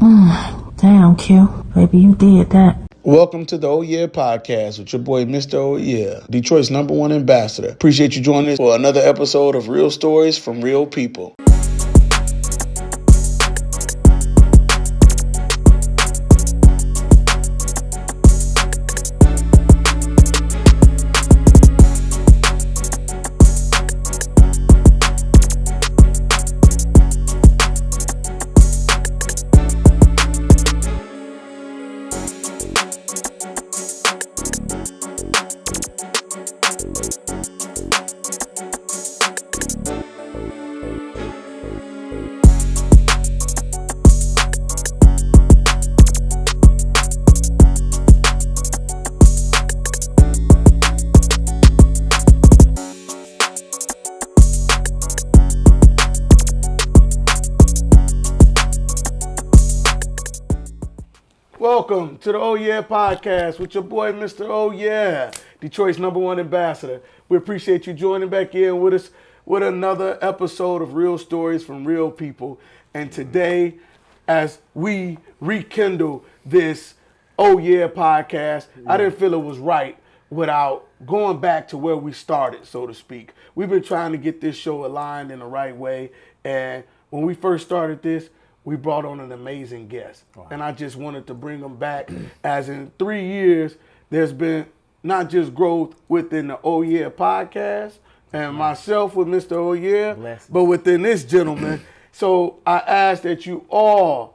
Damn, Q. Baby, you did that. Welcome to the Oh Yeah podcast with your boy, Mr. Oh Yeah, Detroit's #1 ambassador. Appreciate you joining us for another episode of Real Stories from Real People. Welcome to the Oh Yeah podcast with your boy, Mr. Oh Yeah, Detroit's #1 ambassador. We appreciate you joining back in with us with another episode of Real Stories from Real People. And today, as we rekindle this Oh Yeah podcast, I didn't feel it was right without going back to where we started, so to speak. We've been trying to get this show aligned in the right way. And when we first started this, we brought on an amazing guest. Wow. And I just wanted to bring them back as in 3 years, there's been not just growth within the Oh Yeah podcast and myself with Mr. Oh Yeah, but within this gentleman. So I ask that you all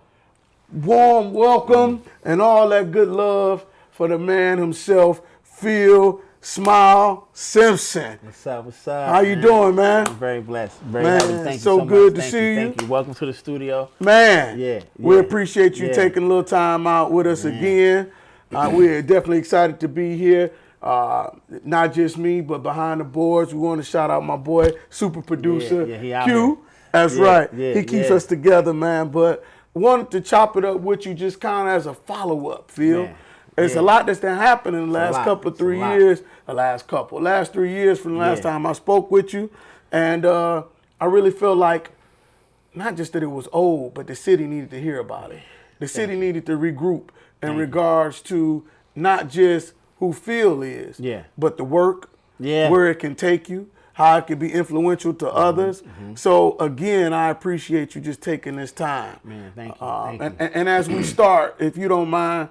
warm welcome and all that good love for the man himself, Phil Smile Simpson. What's up? What's up? How you doing, man? I'm very blessed. Very man, happy. Thank you so so good much. to see you. Thank you. Welcome to the studio. Man, yeah. We appreciate you taking a little time out with us again. We're definitely excited to be here. Not just me, but behind the boards. We want to shout out my boy, super producer Q. That's right. He keeps us together, man. But wanted to chop it up with you just kind of as a follow-up, Phil. It's a lot that's been happening in the last couple of 3 years. Last 3 years from the last time I spoke with you. And I really feel like not just that it was old, but the city needed to hear about it. The city needed to regroup in regards to not just who Phil is, but the work, where it can take you, how it can be influential to others. So again, I appreciate you just taking this time. Man, thank you. And as we start, if you don't mind,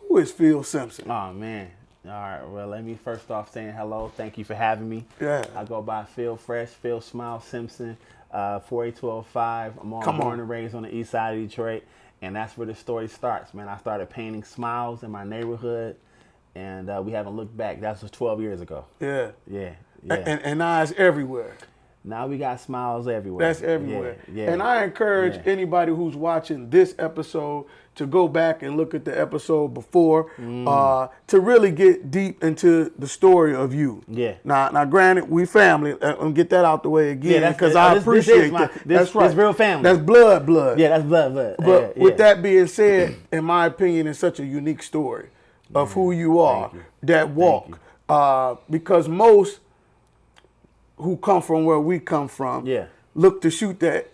who is Phil Simpson? Oh, man. All right. Well, let me first off saying hello. Thank you for having me. Yeah. I go by Phil Fresh, Phil Smile Simpson, 48205. I'm born and raised on the east side of Detroit. And that's where the story starts, man. I started painting smiles in my neighborhood, and we haven't looked back. That was 12 years ago. Yeah. Yeah. And now it's everywhere. Now we got smiles everywhere. That's everywhere. Yeah. And I encourage anybody who's watching this episode to go back and look at the episode before to really get deep into the story of you. Yeah. Now, granted, we family. I'll get that out the way again because I appreciate that. That's right. That's real family. That's blood. Yeah, that's blood. But with that being said, in my opinion, it's such a unique story of who you are, that walk. Because most who come from where we come from look to shoot that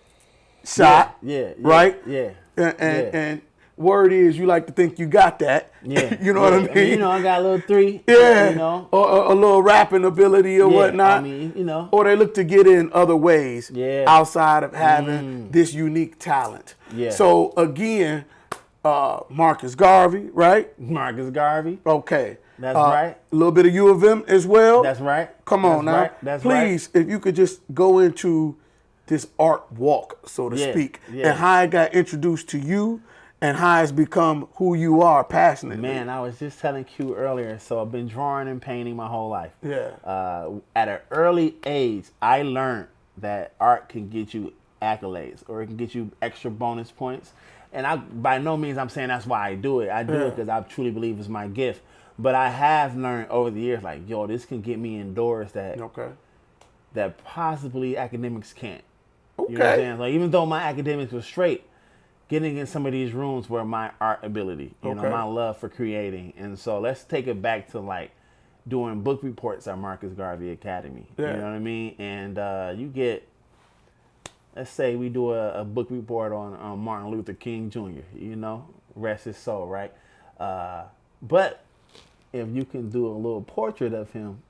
shot, right? Yeah. And word is you like to think you got that. Yeah. You know what I mean? You know, I got a little 3. Yeah. You know? Or a little rapping ability or whatnot. I mean, you know. Or they look to get in other ways outside of having this unique talent. Yeah. So again, Marcus Garvey, right? Marcus Garvey. Okay. That's right. A little bit of U of M as well. That's right. Come on now. That's Please, if you could just go into this art walk, so to speak, and how it got introduced to you and how it's become who you are passionately. Man, I was just telling Q earlier, so I've been drawing and painting my whole life. Yeah. At an early age, I learned that art can get you accolades or it can get you extra bonus points. And by no means I'm saying that's why I do it. I do it because I truly believe it's my gift. But I have learned over the years, like, yo, this can get me indoors that possibly academics can't. You know what I'm saying? Like, even though my academics were straight, getting in some of these rooms were my art ability, you know, my love for creating. And so let's take it back to, like, doing book reports at Marcus Garvey Academy. You know what I mean? And you get let's say we do a book report on Martin Luther King Jr., rest his soul, right? But if you can do a little portrait of him,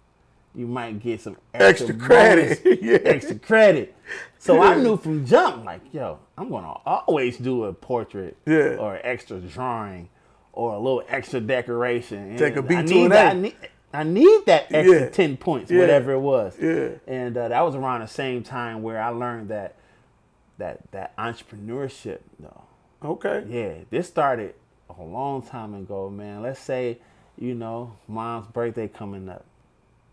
you might get some extra credit. Yeah. Extra credit. So I knew from jump, like, yo, I'm going to always do a portrait or extra drawing or a little extra decoration. And take a B to an A. I need that extra 10 points, whatever it was. Yeah. And that was around the same time where I learned that entrepreneurship, though. Okay. Yeah, this started a long time ago, man. Let's say, mom's birthday coming up,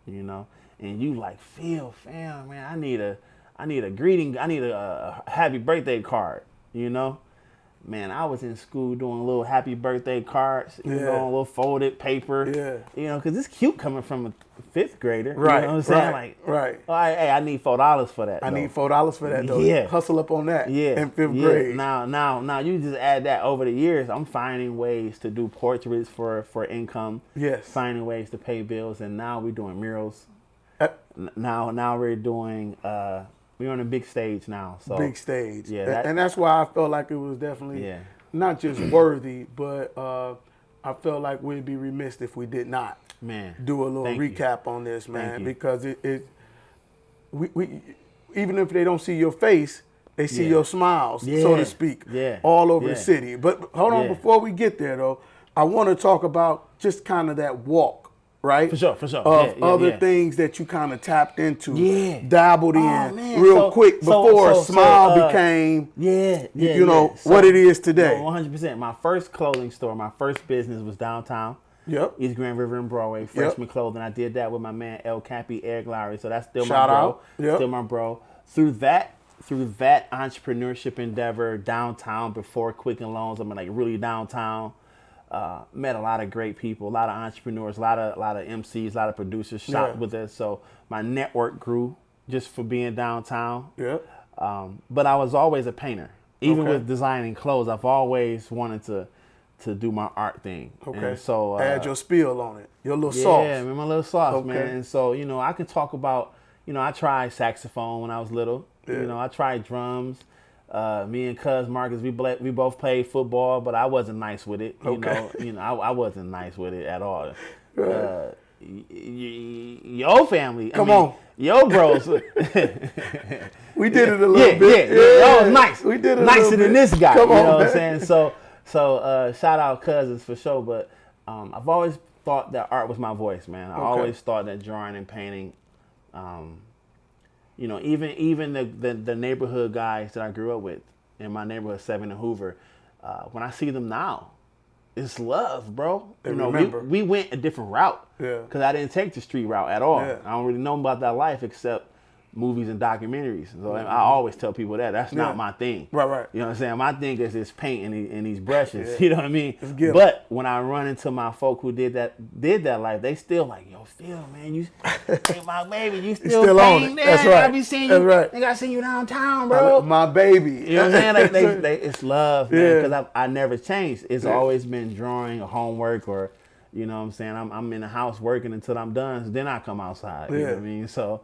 and you like, Phil, fam, man, I need a greeting, I need a happy birthday card, Man, I was in school doing little happy birthday cards, a little folded paper, because it's cute coming from a fifth grader. Right, you know what I'm saying? Right. Hey, I need $4 for that. I need $4 for that, though. Yeah. Hustle up on that in fifth grade. Now, you just add that over the years. I'm finding ways to do portraits for income. Yes. Finding ways to pay bills, and now we're doing murals. Now we're doing. We're on a big stage now. So big stage. Yeah. And that's why I felt like it was definitely not just worthy, but I felt like we'd be remiss if we did not do a little recap on this, man. Because we even if they don't see your face, they see your smiles, so to speak, all over the city. But hold on, before we get there, though, I want to talk about just kind of that walk. Right? For sure. Of other things that you kind of tapped into, dabbled in real quick before Smile became, what it is today. 100%. My first clothing store, my first business was downtown. Yep. East Grand River and Broadway, Freshman Clothing. I did that with my man El Cappy, Eric Lowry. So that's still Shout my bro. out. Yep. Still my bro. Through that entrepreneurship endeavor downtown before Quicken Loans, I'm like really downtown. Met a lot of great people, a lot of entrepreneurs, a lot of MCs, a lot of producers shopped with us. So my network grew just for being downtown. Yeah. But I was always a painter. Even with designing clothes, I've always wanted to do my art thing. Okay. And so add your spill on it, your little sauce. Yeah, my little sauce, man. And so I can talk about I tried saxophone when I was little. Yeah. I tried drums. Me and Cuz Marcus, we both played football, but I wasn't nice with it. I wasn't nice with it at all. Right. Your family, your bros. We did it a little bit. That was nice. We did it nicer than this guy. Come on, what I'm saying? So shout out Cousins for sure. But I've always thought that art was my voice, man. I always thought that drawing and painting. Even the neighborhood guys that I grew up with in my neighborhood, 7 and Hoover, when I see them now, it's love, bro. We went a different route because I didn't take the street route at all. I don't really know about that life except movies and documentaries. So I always tell people that's not my thing. Right. You know what I'm saying? My thing is this paint and these brushes. You know what I mean? But when I run into my folk who did that life, they still like, yo, Phil, man, you hey, my baby, you still on it. That's right. I be seeing you. That's right. Nigga, I seen you downtown, bro. My baby. You know what I'm saying? It's love, man, because I never changed. It's always been drawing or homework or you know what I'm saying? I'm in the house working until I'm done. So then I come outside. You know what I mean? So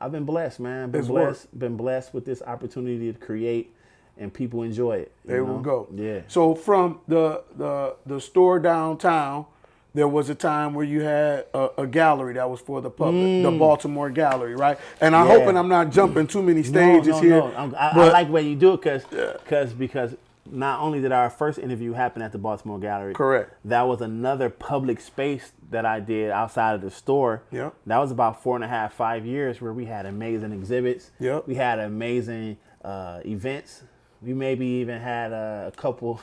I've been blessed, man. Been blessed with this opportunity to create and people enjoy it. There we go. Yeah. So from the store downtown, there was a time where you had a gallery that was for the public, the Baltimore Gallery, right? And I'm hoping I'm not jumping too many stages here. No. I like the way you do it because not only did our first interview happen at the Baltimore Gallery, correct. That was another public space that I did outside of the store. Yep. That was about 4.5, 5 years where we had amazing exhibits. Yep. We had amazing events. We maybe even had a couple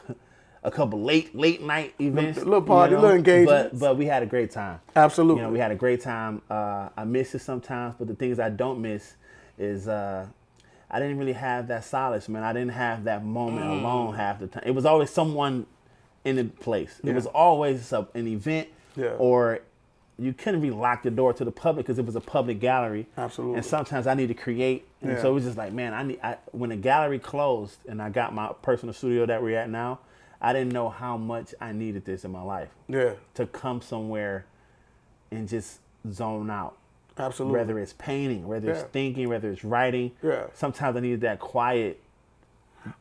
late night events. A little party, a little engagement. But we had a great time. Absolutely. We had a great time. I miss it sometimes, but the things I don't miss is I didn't really have that solace, man. I didn't have that moment alone half the time. It was always someone in the place. It was always an event, or you couldn't really lock the door to the public because it was a public gallery. Absolutely. And sometimes I need to create, and so it was just like, man, when the gallery closed and I got my personal studio that we're at now, I didn't know how much I needed this in my life. Yeah. To come somewhere and just zone out. Absolutely. Whether it's painting, whether it's thinking, whether it's writing. Yeah. Sometimes I need that quiet,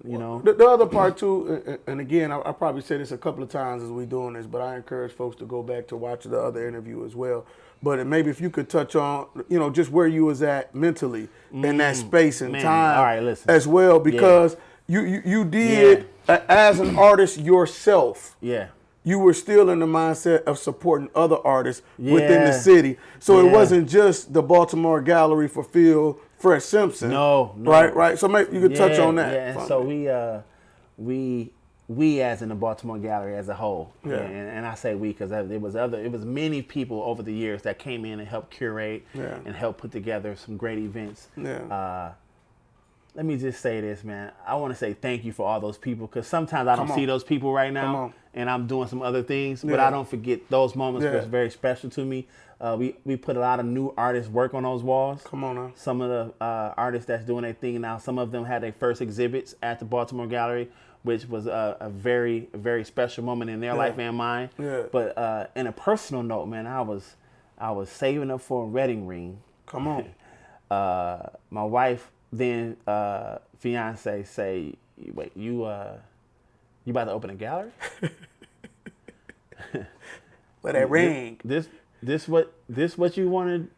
you know. The other part too, and again, I probably said this a couple of times as we doing this, but I encourage folks to go back to watch the other interview as well. But maybe if you could touch on, just where you was at mentally in that space and time, all right, listen. as well, because you did as an artist yourself. Yeah. You were still in the mindset of supporting other artists within the city. So it wasn't just the Baltimore Gallery for Phil Fresh Simpson. No. Right. So maybe you could touch on that. Yeah, and so we as in the Baltimore Gallery as a whole, and I say we because it was many people over the years that came in and helped curate and help put together some great events. Let me just say this, man. I want to say thank you for all those people, because sometimes I don't see those people right now, and I'm doing some other things, but I don't forget those moments was very special to me. We put a lot of new artists work on those walls. Come on now. Some of the artists that's doing their thing now, some of them had their first exhibits at the Baltimore Gallery, which was a very, very special moment in their life and mine. But in a personal note, man, I was saving up for a wedding ring. Come on. My wife, then fiance, say, "Wait, you about to open a gallery?" With that ring. This what you wanted?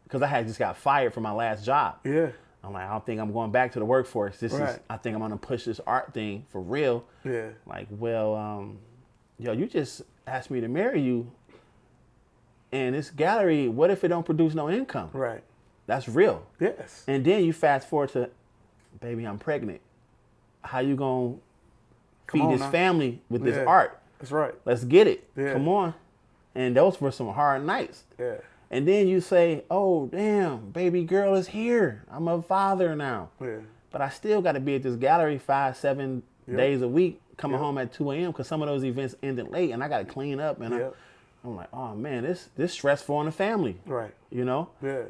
Because I had just got fired from my last job. Yeah. I'm like, I don't think I'm going back to the workforce. I think I'm gonna push this art thing for real. Yeah. Like, well, you just asked me to marry you, and this gallery, what if it don't produce no income? Right. That's real. Yes. And then you fast forward to, baby, I'm pregnant. How you gonna feed this family with this art? That's right. Let's get it. Yeah. Come on. And those were some hard nights. Yeah. And then you say, oh, damn, baby girl is here. I'm a father now. Yeah. But I still got to be at this gallery 5-7 days a week, coming home at 2 a.m. because some of those events ended late, and I got to clean up. And I'm like, oh, man, this stressful on the family. Right. Yeah.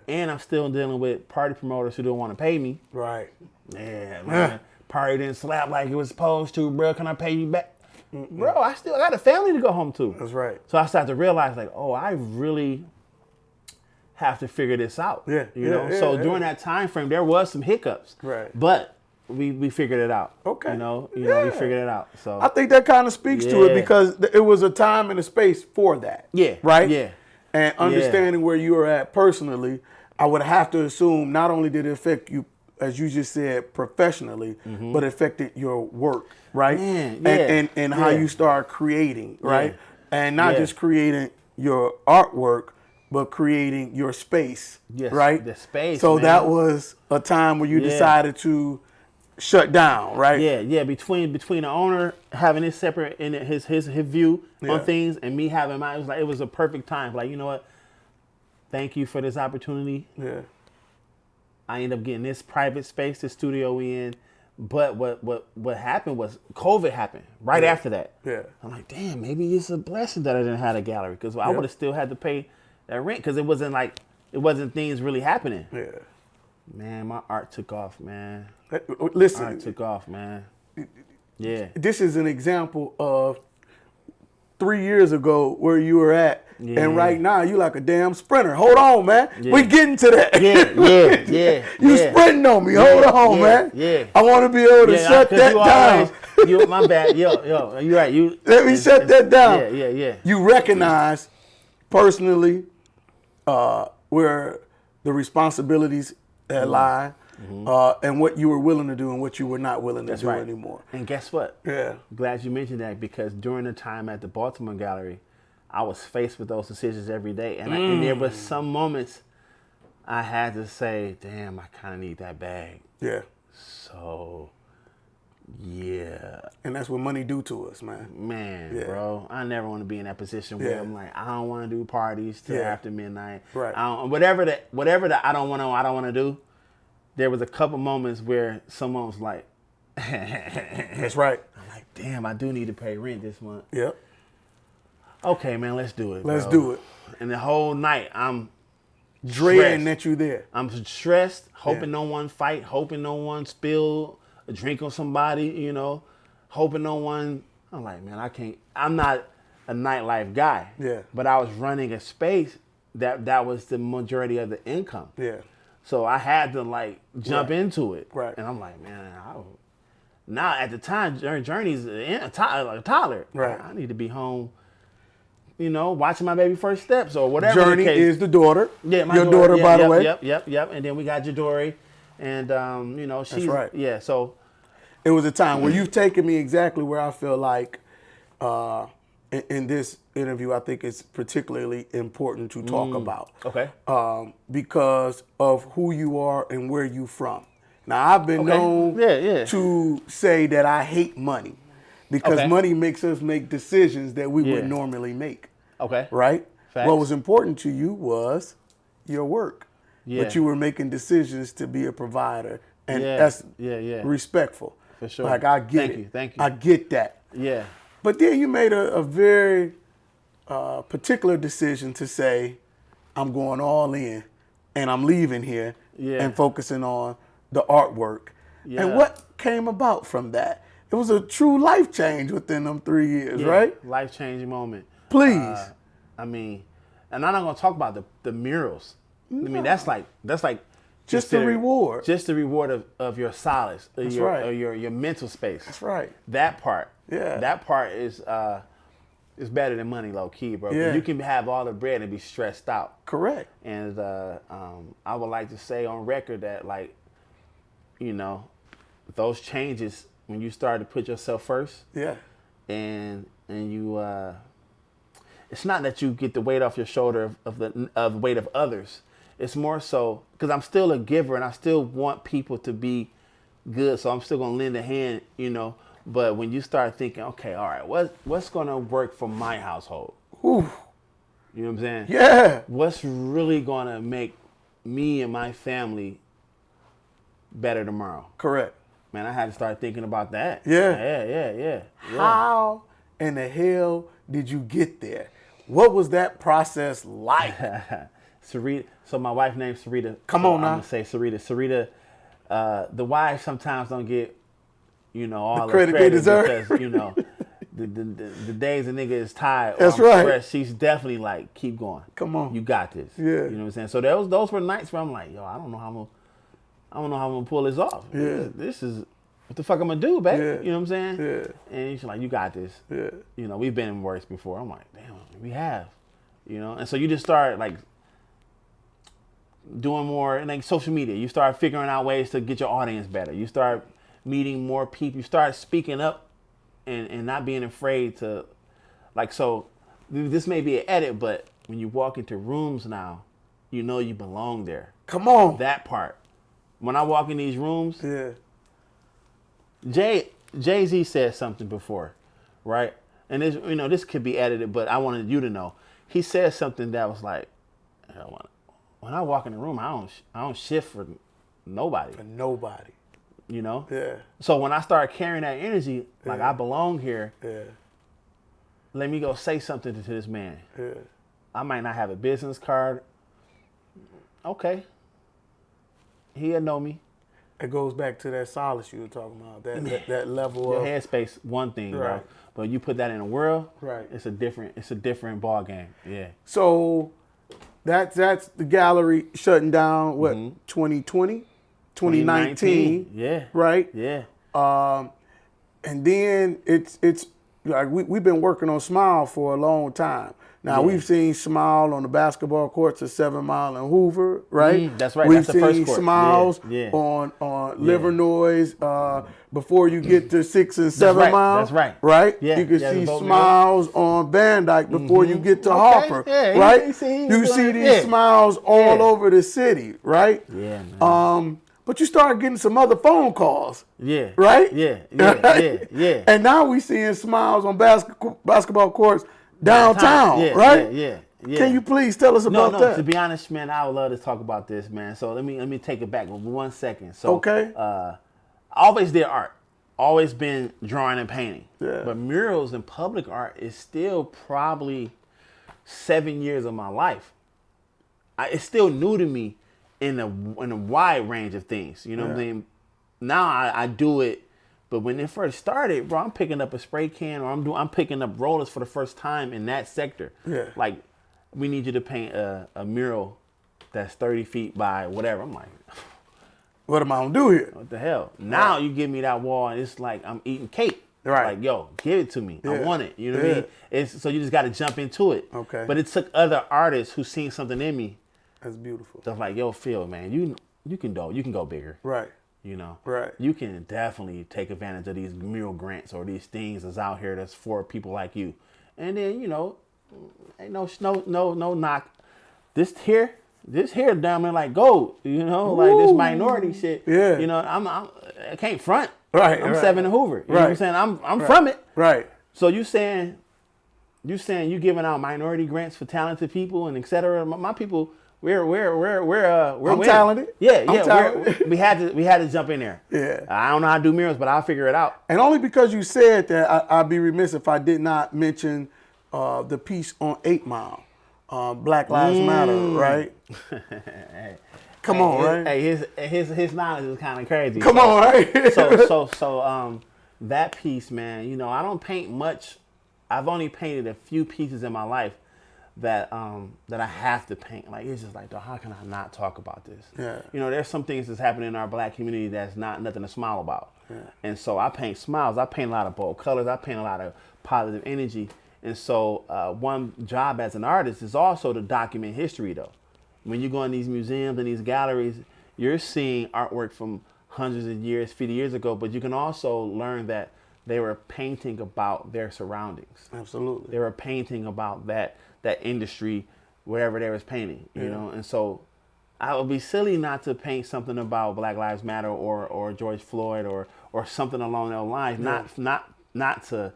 And I'm still dealing with party promoters who don't want to pay me. Right. Yeah, man. Party didn't slap like it was supposed to, bro. Can I pay you back? Bro, I got a family to go home to. That's right. So I started to realize, like, oh, I really have to figure this out. During that time frame, there was some hiccups. Right. But we figured it out. Okay. We figured it out. So I think that kind of speaks to it, because it was a time and a space for that. Yeah. Right? Yeah. And understanding where you were at personally, I would have to assume not only did it affect you, as you just said, professionally, but it affected your work, right? And how you start creating, right? And not just creating your artwork, but creating your space, right? The space. So man. that was a time where you decided to shut down, right? Yeah. Between the owner having his separate in his view on things and me having mine, it was a perfect time. Like, you know what? Thank you for this opportunity. Yeah. I ended up getting this private space, this studio we in. But what happened was COVID happened right after that. Yeah. I'm like, damn, maybe it's a blessing that I didn't have a gallery, because I would have still had to pay that rent, because it wasn't things really happening. Yeah. Man, my art took off, man. Listen. Art took off, man. Yeah. This is an example of 3 years ago where you were at. Yeah. And right now, you like a damn sprinter. Hold on, man. Yeah. We getting to that. Yeah. You sprinting on me. Hold on, man. Yeah. I want to be able to shut that down. My bad. Yo, you're right. Let me shut that down. Yeah. You recognize personally where the responsibilities that lie, and what you were willing to do and what you were not willing to do anymore. And guess what? Yeah. Glad you mentioned that, because during the time at the Baltimore Gallery, I was faced with those decisions every day. And there was some moments I had to say, damn, I kind of need that bag. Yeah. So, yeah. And that's what money do to us, man. Man, bro, I never want to be in that position where I'm like, I don't want to do parties till after midnight. Right. Whatever that I don't want to do. There was a couple moments where someone was like, that's right. I'm like, damn, I do need to pay rent this month. Yep. Okay, man, let's do it. Let's do it. And the whole night, I'm dreading that you there. I'm stressed, hoping no one fight, hoping no one spill a drink on somebody, hoping no one. I'm like, man, I'm not a nightlife guy. Yeah. But I was running a space that was the majority of the income. Yeah. So I had to like jump into it. Right. And I'm like, man, now at the time, Journey's a toddler. Right. I need to be home, watching my baby first steps or whatever. Journey is the daughter. Yeah, my your daughter, by the way. Yep. And then we got Jadori, and she's That's right. Yeah, so It was a time where you've taken me exactly where I feel like in this interview, I think it's particularly important to talk about. Okay. Because of who you are and where you from. Now, I've been known to say that I hate money because money makes us make decisions that we would normally make. Okay. Right? Facts. What was important to you was your work. Yeah. But you were making decisions to be a provider. And that's respectful. For sure. Like, I get it. Thank you. I get that. Yeah. But then you made a very particular decision to say, I'm going all in and I'm leaving here and focusing on the artwork. Yeah. And what came about from that? It was a true life change within them 3 years, right? Life-changing moment. Please. And I'm not going to talk about the murals. No. I mean, that's like just the reward. Just the reward of your solace, That's right. or your mental space. That's right. That part. Yeah. That part is better than money, low key, bro. Yeah. You can have all the bread and be stressed out. Correct. And I would like to say on record that, like, those changes when you start to put yourself first. Yeah. And you, it's not that you get the weight off your shoulder of the weight of others. It's more so because I'm still a giver and I still want people to be good. So I'm still gonna lend a hand, But when you start thinking, okay, all right, what's gonna work for my household? Ooh. You know what I'm saying? Yeah. What's really gonna make me and my family better tomorrow? Correct. Man, I had to start thinking about that. Yeah. Yeah. How in the hell did you get there? What was that process like? Sarita. So my wife named Sarita. Come so on now. I'm gonna say Sarita. Sarita, the wives sometimes don't get, all the credit they deserve. Because the days a nigga is tired. That's or I'm right. stressed, she's definitely like, keep going. Come on. You got this. Yeah. You know what I'm saying? So those were nights where I'm like, yo, I don't know how I'm gonna pull this off. Yeah. This is what the fuck I'm gonna do, babe. Yeah. You know what I'm saying? Yeah. And she's like, you got this. Yeah. We've been worse before. I'm like, damn, we have. And so you just start like doing more and like social media. You start figuring out ways to get your audience better. You start meeting more people. You start speaking up and not being afraid to, like, so this may be an edit, but when you walk into rooms now, you belong there. Come on. That part. When I walk in these rooms, Yeah. Jay-Z said something before, right? And this, this could be edited, but I wanted you to know. He said something that was like, when I walk in the room, I don't shift for nobody. For nobody. Yeah. So when I start carrying that energy, like I belong here. Yeah. Let me go say something to this man. Yeah. I might not have a business card. Okay. He'll know me. It goes back to that solace you were talking about. That level Your of headspace, one thing, bro. Right. But you put that in the world, Right. It's a different ball game. Yeah. So that's the gallery shutting down, 2020? 2019. Yeah. Right? Yeah. And then it's like we've been working on Smile for a long time. Now we've seen Smile on the basketball courts at 7 Mile and Hoover, right? That's right. We've That's the first seen court. Smiles Yeah. on Livernois before you get to 6 and 7 right. Mile. That's right. Right? Yeah. You can Yeah, see the boat Smiles on Van Dyke before you get to Harper, Yeah, right? you see these Smiles all over the city, right? Yeah, man. But you start getting some other phone calls. Yeah. Right? Yeah. And now we seeing Smiles on basketball courts downtown, right? Yeah. Can you please tell us about that? To be honest, man, I would love to talk about this, man. So let me take it back 1 second. So Okay. I always did art. Always been drawing and painting. Yeah. But murals and public art is still probably 7 years of my life. It's still new to me in a wide range of things. You know what I'm saying? Now I do it, but when it first started, bro, I'm picking up a spray can or I'm picking up rollers for the first time in that sector. Yeah. Like we need you to paint a mural that's 30 feet by whatever. I'm like, what am I gonna do here? what the hell? Now you give me that wall, and it's like I'm eating cake. Right. Like, yo, give it to me. I want it. You know what I mean? So you just got to jump into it. Okay. But it took other artists who seen something in me. That's beautiful. That's like, yo, Phil, man, you can go bigger. Right. You know. Right. You can definitely take advantage of these mural grants or these things that's out here that's for people like you. And then, you know, ain't no knock. This here down there like gold, you know, like this minority shit. Yeah. You know, I can't front. Right. I'm right. 7 Hoover. You know what I'm saying? I'm from it. Right. So you saying you giving out minority grants for talented people and et cetera. My people, we're I'm talented. Yeah. I'm talented. We had to jump in there. Yeah. I don't know how to do murals, but I'll figure it out. And only because you said that, I'd be remiss if I did not mention the piece on 8 Mile. Black Lives Matter, right? Come on, right? Hey, his knowledge is kind of crazy. Come on, right? so that piece, man. You know, I don't paint much. I've only painted a few pieces in my life that I have to paint. Like, it's just like, how can I not talk about this? Yeah. You know, there's some things that's happening in our black community that's not nothing to smile about. Yeah. And so I paint smiles. I paint a lot of bold colors. I paint a lot of positive energy. And so one job as an artist is also to document history, though. When you go in these museums and these galleries, you're seeing artwork from hundreds of years, 50 years ago, but you can also learn that they were painting about their surroundings. Absolutely. They were painting about that industry, wherever they was painting, you know? And so I would be silly not to paint something about Black Lives Matter or George Floyd or something along those lines, not to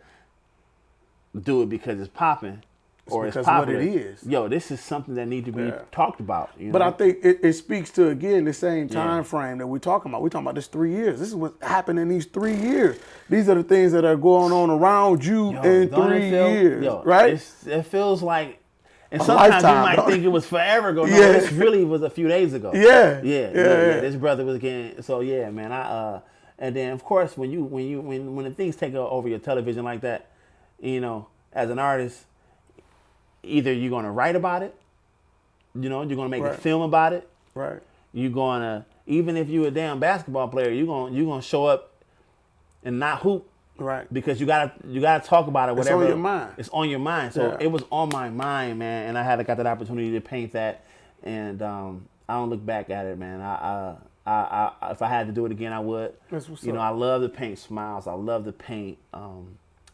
do it because it's popping. Or it's popular. What it is. Yo, this is something that needs to be talked about. You know? But I think it speaks to, again, the same time frame that we're talking about. We're talking about this 3 years. This is what happened in these 3 years. These are the things that are going on around you in 3 years, right? It feels like, and A sometimes lifetime, you might bro. think it was forever ago. No, Yeah. this really was a few days ago. Yeah. Yeah. This brother was getting, so yeah, man. And then of course when the things take over your television like that, you know, as an artist, either you're going to write about it, you know, you're going to make a film about it. Right. You're going to, even if you're a damn basketball player, you're going to show up and not hoop. Right. Because you gotta talk about it, whatever. It's on your mind. It's on your mind. So it was on my mind, man, and I got that opportunity to paint that, and I don't look back at it, man. I if I had to do it again, I would. That's what's you know, up. I love to paint smiles. I love to paint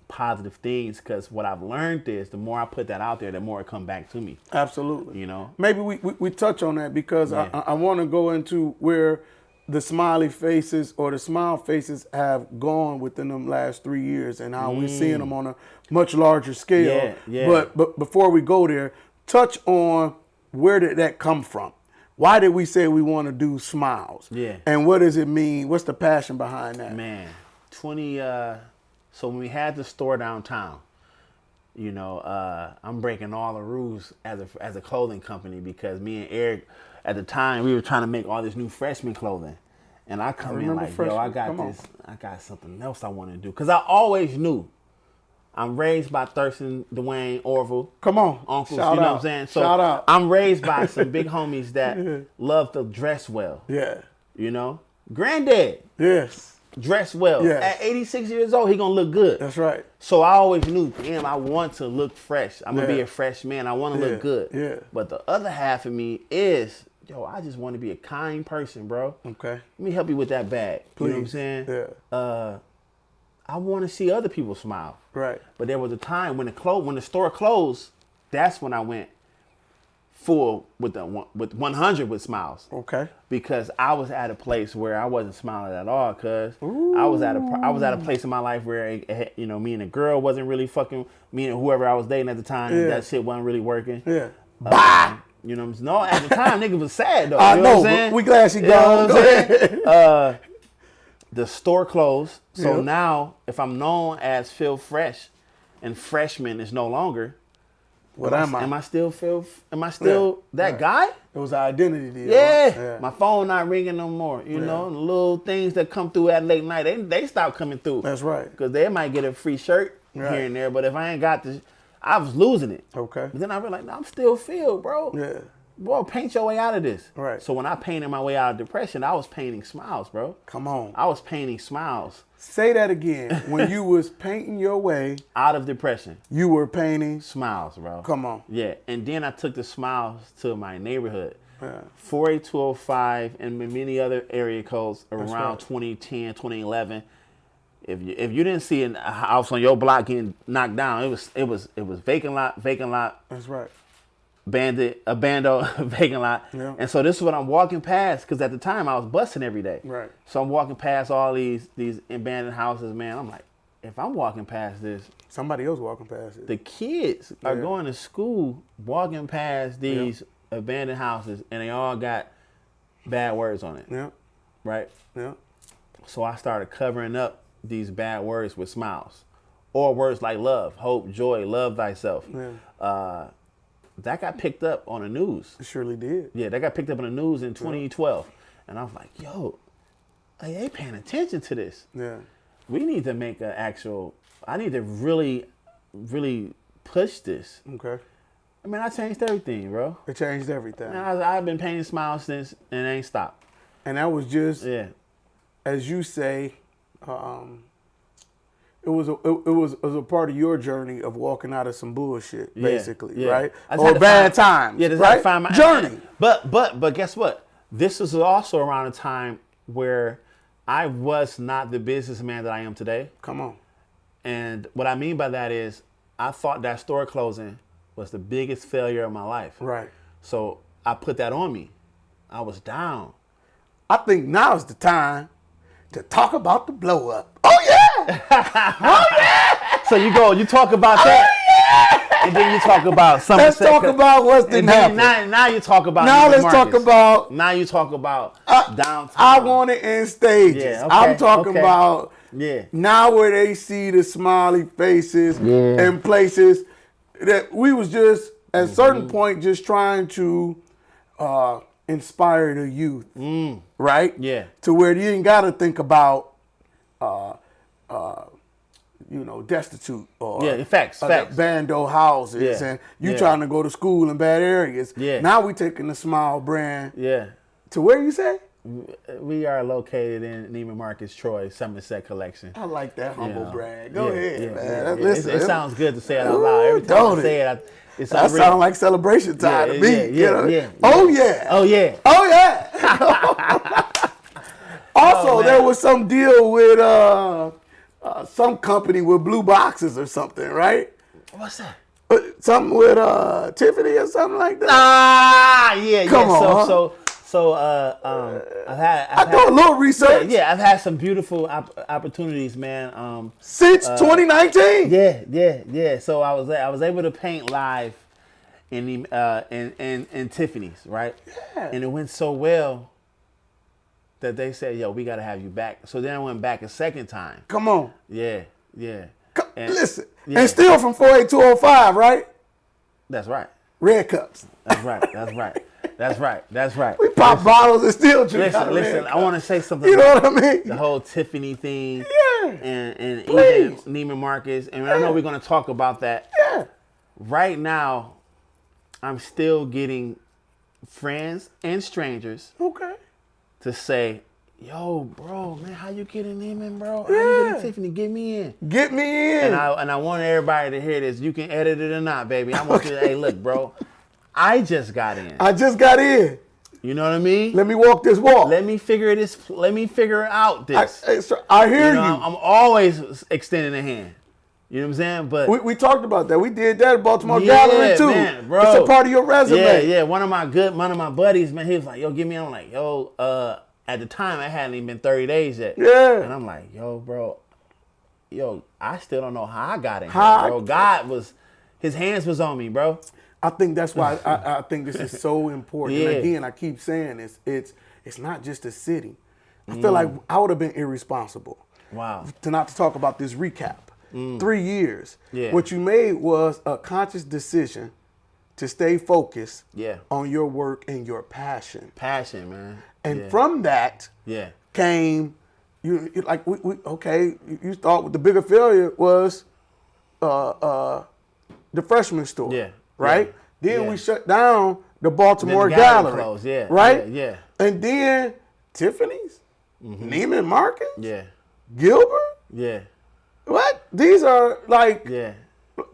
positive things, because what I've learned is the more I put that out there, the more it come back to me. Absolutely. You know. Maybe we touch on that because I want to go into where the smiley faces or the smile faces have gone within them last 3 years and how we're seeing them on a much larger scale. Yeah. But before we go there, touch on where did that come from? Why did we say we want to do smiles? Yeah. And what does it mean? What's the passion behind that? Man, so when we had the store downtown, you know, I'm breaking all the rules as a clothing company, because me and Eric, at the time, we were trying to make all this new freshman clothing. And I come in like, yo, I got something else I want to do. Because I always knew. I'm raised by Thurston, Dwayne, Orville. Come on. Uncles, Shout you know out. what I'm saying? So Shout out. I'm raised by some big homies that love to dress well. Yeah. You know? Granddad Yes. dress well. Yes. At 86 years old, he gonna look good. That's right. So I always knew, damn, I want to look fresh. I'm gonna be Yeah. a fresh man. I want to look good. Yeah. But the other half of me is, yo, I just want to be a kind person, bro. Okay. Let me help you with that bag. Please. You know what I'm saying? Yeah. I want to see other people smile. Right. But there was a time when the store closed, that's when I went full with 100 with smiles. Okay. Because I was at a place where I wasn't smiling at all. Cause I was at a place in my life where you know, me and a girl wasn't really fucking, me and whoever I was dating at the time. Yeah. That shit wasn't really working. Yeah. You know what I'm saying? No, at the time, nigga was sad though. I you know, what I'm saying? but we glad she You know gone. what I'm Go saying? ahead. The store closed. So Yep. now, if I'm known as Phil Fresh, and freshman is no longer, What am I? Am I still Phil? Am I still that guy? It was our identity deal. Yeah. My phone not ringing no more. You know, the little things that come through at late night, they stop coming through. That's right. Because they might get a free shirt Right. here and there, but if I ain't got I was losing it. Okay. But then I realized, no, I'm still Phil, bro. Yeah. Boy, paint your way out of this. Right. So when I painted my way out of depression, I was painting smiles, bro. Come on. I was painting smiles. Say that again. When you was painting your way out of depression, you were painting smiles, bro. Come on. Yeah. And then I took the smiles to my neighborhood. Yeah. 48205 and many other area codes around right. 2010, 2011. If you didn't see a house on your block getting knocked down, it was vacant lot. That's right. Abandoned vacant lot. Yeah. And so this is what I'm walking past, because at the time I was busting every day. Right. So I'm walking past all these abandoned houses, man. I'm like, if I'm walking past this, somebody else walking past it. The kids are going to school walking past these abandoned houses, and they all got bad words on it. Yeah. Right? Yeah. So I started covering up these bad words with smiles, or words like love, hope, joy, love thyself. Yeah. That got picked up on the news. It surely did. Yeah, that got picked up on the news in 2012. And I was like, yo, they paying attention to this. Yeah. We need to make I need to really, really push this. Okay. I mean, I changed everything, bro. It changed everything. Man, I've been painting smiles since, and it ain't stopped. And that was just, as you say, it was a part of your journey of walking out of some bullshit, basically, right? Or bad times, yeah, right? To find my journey. But guess what? This is also around a time where I was not the businessman that I am today. Come on. And what I mean by that is, I thought that store closing was the biggest failure of my life. Right. So I put that on me. I was down. I think now is the time to talk about the blow up. Oh yeah! Oh yeah! So you talk about that. Yeah! And then you talk about something. Let's talk about what's didn't happen. Now you talk about. Now let's talk about. Now you talk about downtown. I want it in stages. Yeah, okay, I'm talking about. Yeah. Now where they see the smiley faces and places that we was just at a certain point just trying to inspire the youth, right? Yeah. To where you ain't got to think about, destitute or facts. bando houses and you trying to go to school in bad areas. Yeah. Now we taking the Smile brand. Yeah. To where you say? We are located in Neiman Marcus, Troy, Somerset Collection. I like that humble brand. Go ahead, man. Yeah. Listen, it sounds good to say it out loud. Every time I say it, it's that sounds like celebration time to me. Yeah. Oh yeah. Oh yeah. Oh yeah. Also, there was some deal with some company with blue boxes or something, right? What's that? Something with Tiffany or something like that. Come on. So I've had a little research. Yeah, I've had some beautiful opportunities, man. Since 2019. Yeah. So I was able to paint live in Tiffany's, right? Yeah. And it went so well that they said, "Yo, we got to have you back." So then I went back a second time. Come on. Yeah. Listen, and still from 48205, right? That's right. Red cups. That's right. We pop bottles and still drink. Listen. I want to say something. You know what I mean? The whole Tiffany thing. Yeah. And even Neiman Marcus. And I know we're going to talk about that. Yeah. Right now, I'm still getting friends and strangers to say, yo, bro, man, how you getting Neiman, bro? How you getting Tiffany? Get me in. Get me in. And I want everybody to hear this. You can edit it or not, baby. I want you to, hey, look, bro. I just got in. You know what I mean? Let me walk this walk. Let me figure out this. I hear you. I'm always extending a hand. You know what I'm saying? But we talked about that. We did that at Baltimore Gathering too. Man, bro. It's a part of your resume. Yeah. One of my buddies, man, he was like, yo, get me on. I'm like, yo, at the time I hadn't even been 30 days yet. Yeah. And I'm like, yo, bro, I still don't know how I got in here, bro. God his hands was on me, bro. I think that's why I think this is so important. Yeah. And again, I keep saying this. It's not just a city. I feel like I would have been irresponsible. Wow. To not to talk about this recap. 3 years. Yeah. What you made was a conscious decision to stay focused on your work and your passion. Passion, man. And from that came you like you thought the bigger failure was the freshman store. Yeah. Right? Yeah. Then Yeah. we shut down the Baltimore Then the gallery Gallery. closed, yeah, Right? yeah. And then Tiffany's, Neiman Marcus, Yeah. Gilbert. Yeah. What? These are like, Yeah.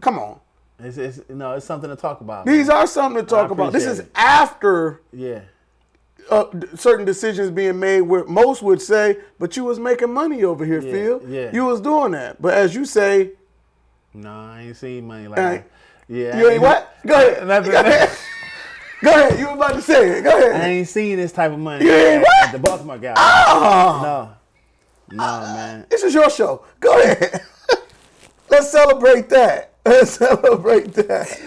come on. It's something to talk about. These man. are something to talk about. This appreciate is it. after Yeah. certain decisions being made where most would say, but you was making money over here, Yeah, Phil. yeah. You was doing that. But as you say, No, I ain't seen money like Uh, that. Yeah. you ain't what? Go ahead. Nothing. Go ahead. Go ahead. You were about to say it. Go ahead. I ain't seen this type of money You ain't what? at the Baltimore Gallery. Oh, No, man. this is your show. Go ahead. Let's celebrate that. Let's celebrate that.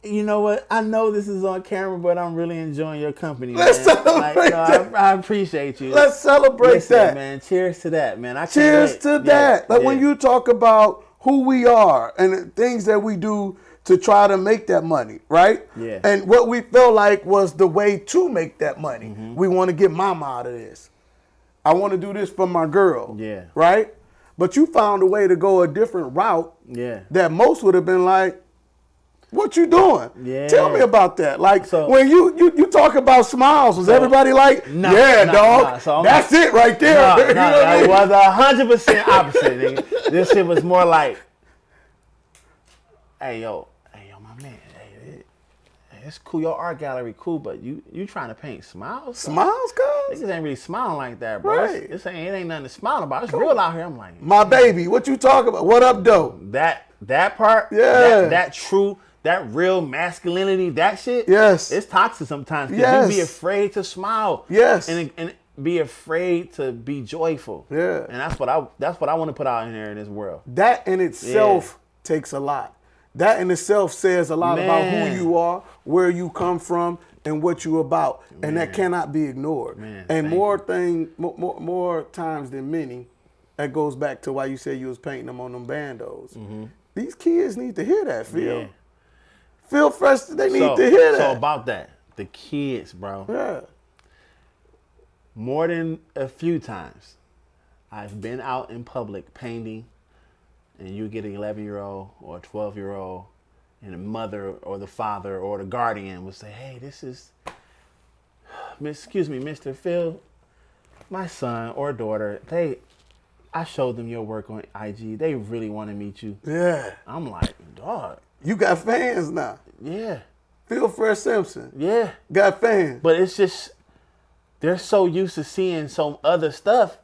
You know what? I know this is on camera, but I'm really enjoying your company. Let's man. celebrate that. I appreciate you. Let's celebrate Listen, that. man. Cheers to that, man. I can't Cheers wait. to Yeah, that. Like yeah. when you talk about who we are and the things that we do to try to make that money, right? Yeah. And what we felt like was the way to make that money. Mm-hmm. We want to get mama out of this. I want to do this for my girl. Yeah. Right? But you found a way to go a different route Yeah. that most would have been like, what you doing? Yeah. Tell me about that. Like So- when you talk about smiles, was everybody like, Nah, yeah, nah, dog, nah. So I'm- that's it right there. No, You know what I it mean? was 100% opposite, nigga. This shit was more like, hey yo, my man, hey, it's cool, your art gallery cool, but you trying to paint smiles? Smiles, cuz? Niggas ain't really smiling like that, bro. Right. It ain't nothing to smile about. It's real out here. I'm like, My baby, what you talking about? What up, though? that part, Yeah. that real masculinity, that shit, Yes. it's toxic sometimes. Cause Yes. you be afraid to smile. Yes. And be afraid to be joyful. Yeah. And that's what I want to put out in there in this world. That in itself takes a lot. That in itself says a lot about Man. who you are, where you come from, and what you about. And that Man. cannot be ignored. Man, and thank more times than many, that goes back to why you said you was painting them on them bandos. These kids need to hear that, Phil. Yeah. Phil Fresh, they need to hear that. So about that, the kids, bro. Yeah. More than a few times, I've been out in public painting, and you get an 11-year-old or a 12-year-old, and the mother or the father or the guardian will say, "Hey, this is, excuse me, Mr. Phil, my son or daughter. I showed them your work on IG. They really want to meet you." Yeah. I'm like, dog, You got fans now. yeah, Phil Fresh Simpson. yeah. Got fans. But it's just, they're so used to seeing some other stuff.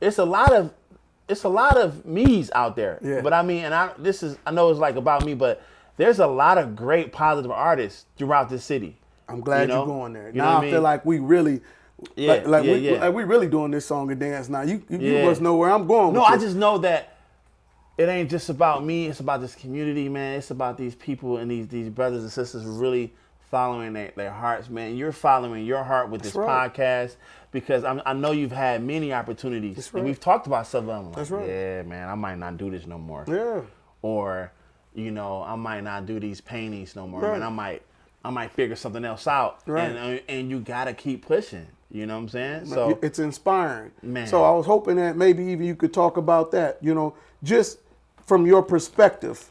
It's a lot of me's out there. Yeah. But I mean, and I know it's like about me, but there's a lot of great positive artists throughout this city. I'm glad You know? you're going there. You know Now what I I mean? feel like we really, Yeah, like yeah. we really doing this song and dance now. You Yeah. must know where I'm going. No, with I this. just know that it ain't just about me. It's about this community, man. It's about these people and these brothers and sisters really following their hearts, man. You're following your heart with this right. podcast because I know you've had many opportunities. That's right. And we've talked about some of them. Like, That's right. yeah, man, I might not do this no more. Yeah. Or, I might not do these paintings no more. Right. Man, I might figure something else out. Right. And you gotta keep pushing. You know what I'm saying? So It's inspiring. Man. So I was hoping that maybe even you could talk about that, just from your perspective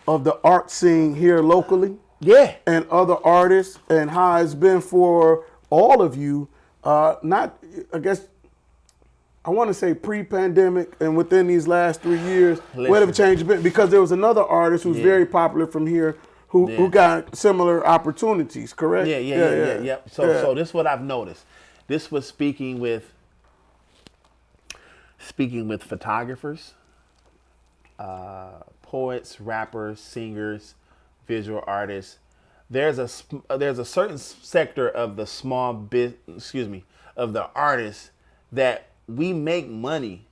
of the art scene here locally. yeah. And other artists and how it's been for all of you, I want to say pre-pandemic and within these last 3 years, where the change has been, because there was another artist who's very popular from here who got similar opportunities, correct? Yeah. So this is what I've noticed. This was speaking with photographers, poets, rappers, singers, visual artists. There's a certain sector of the of the artists that we make money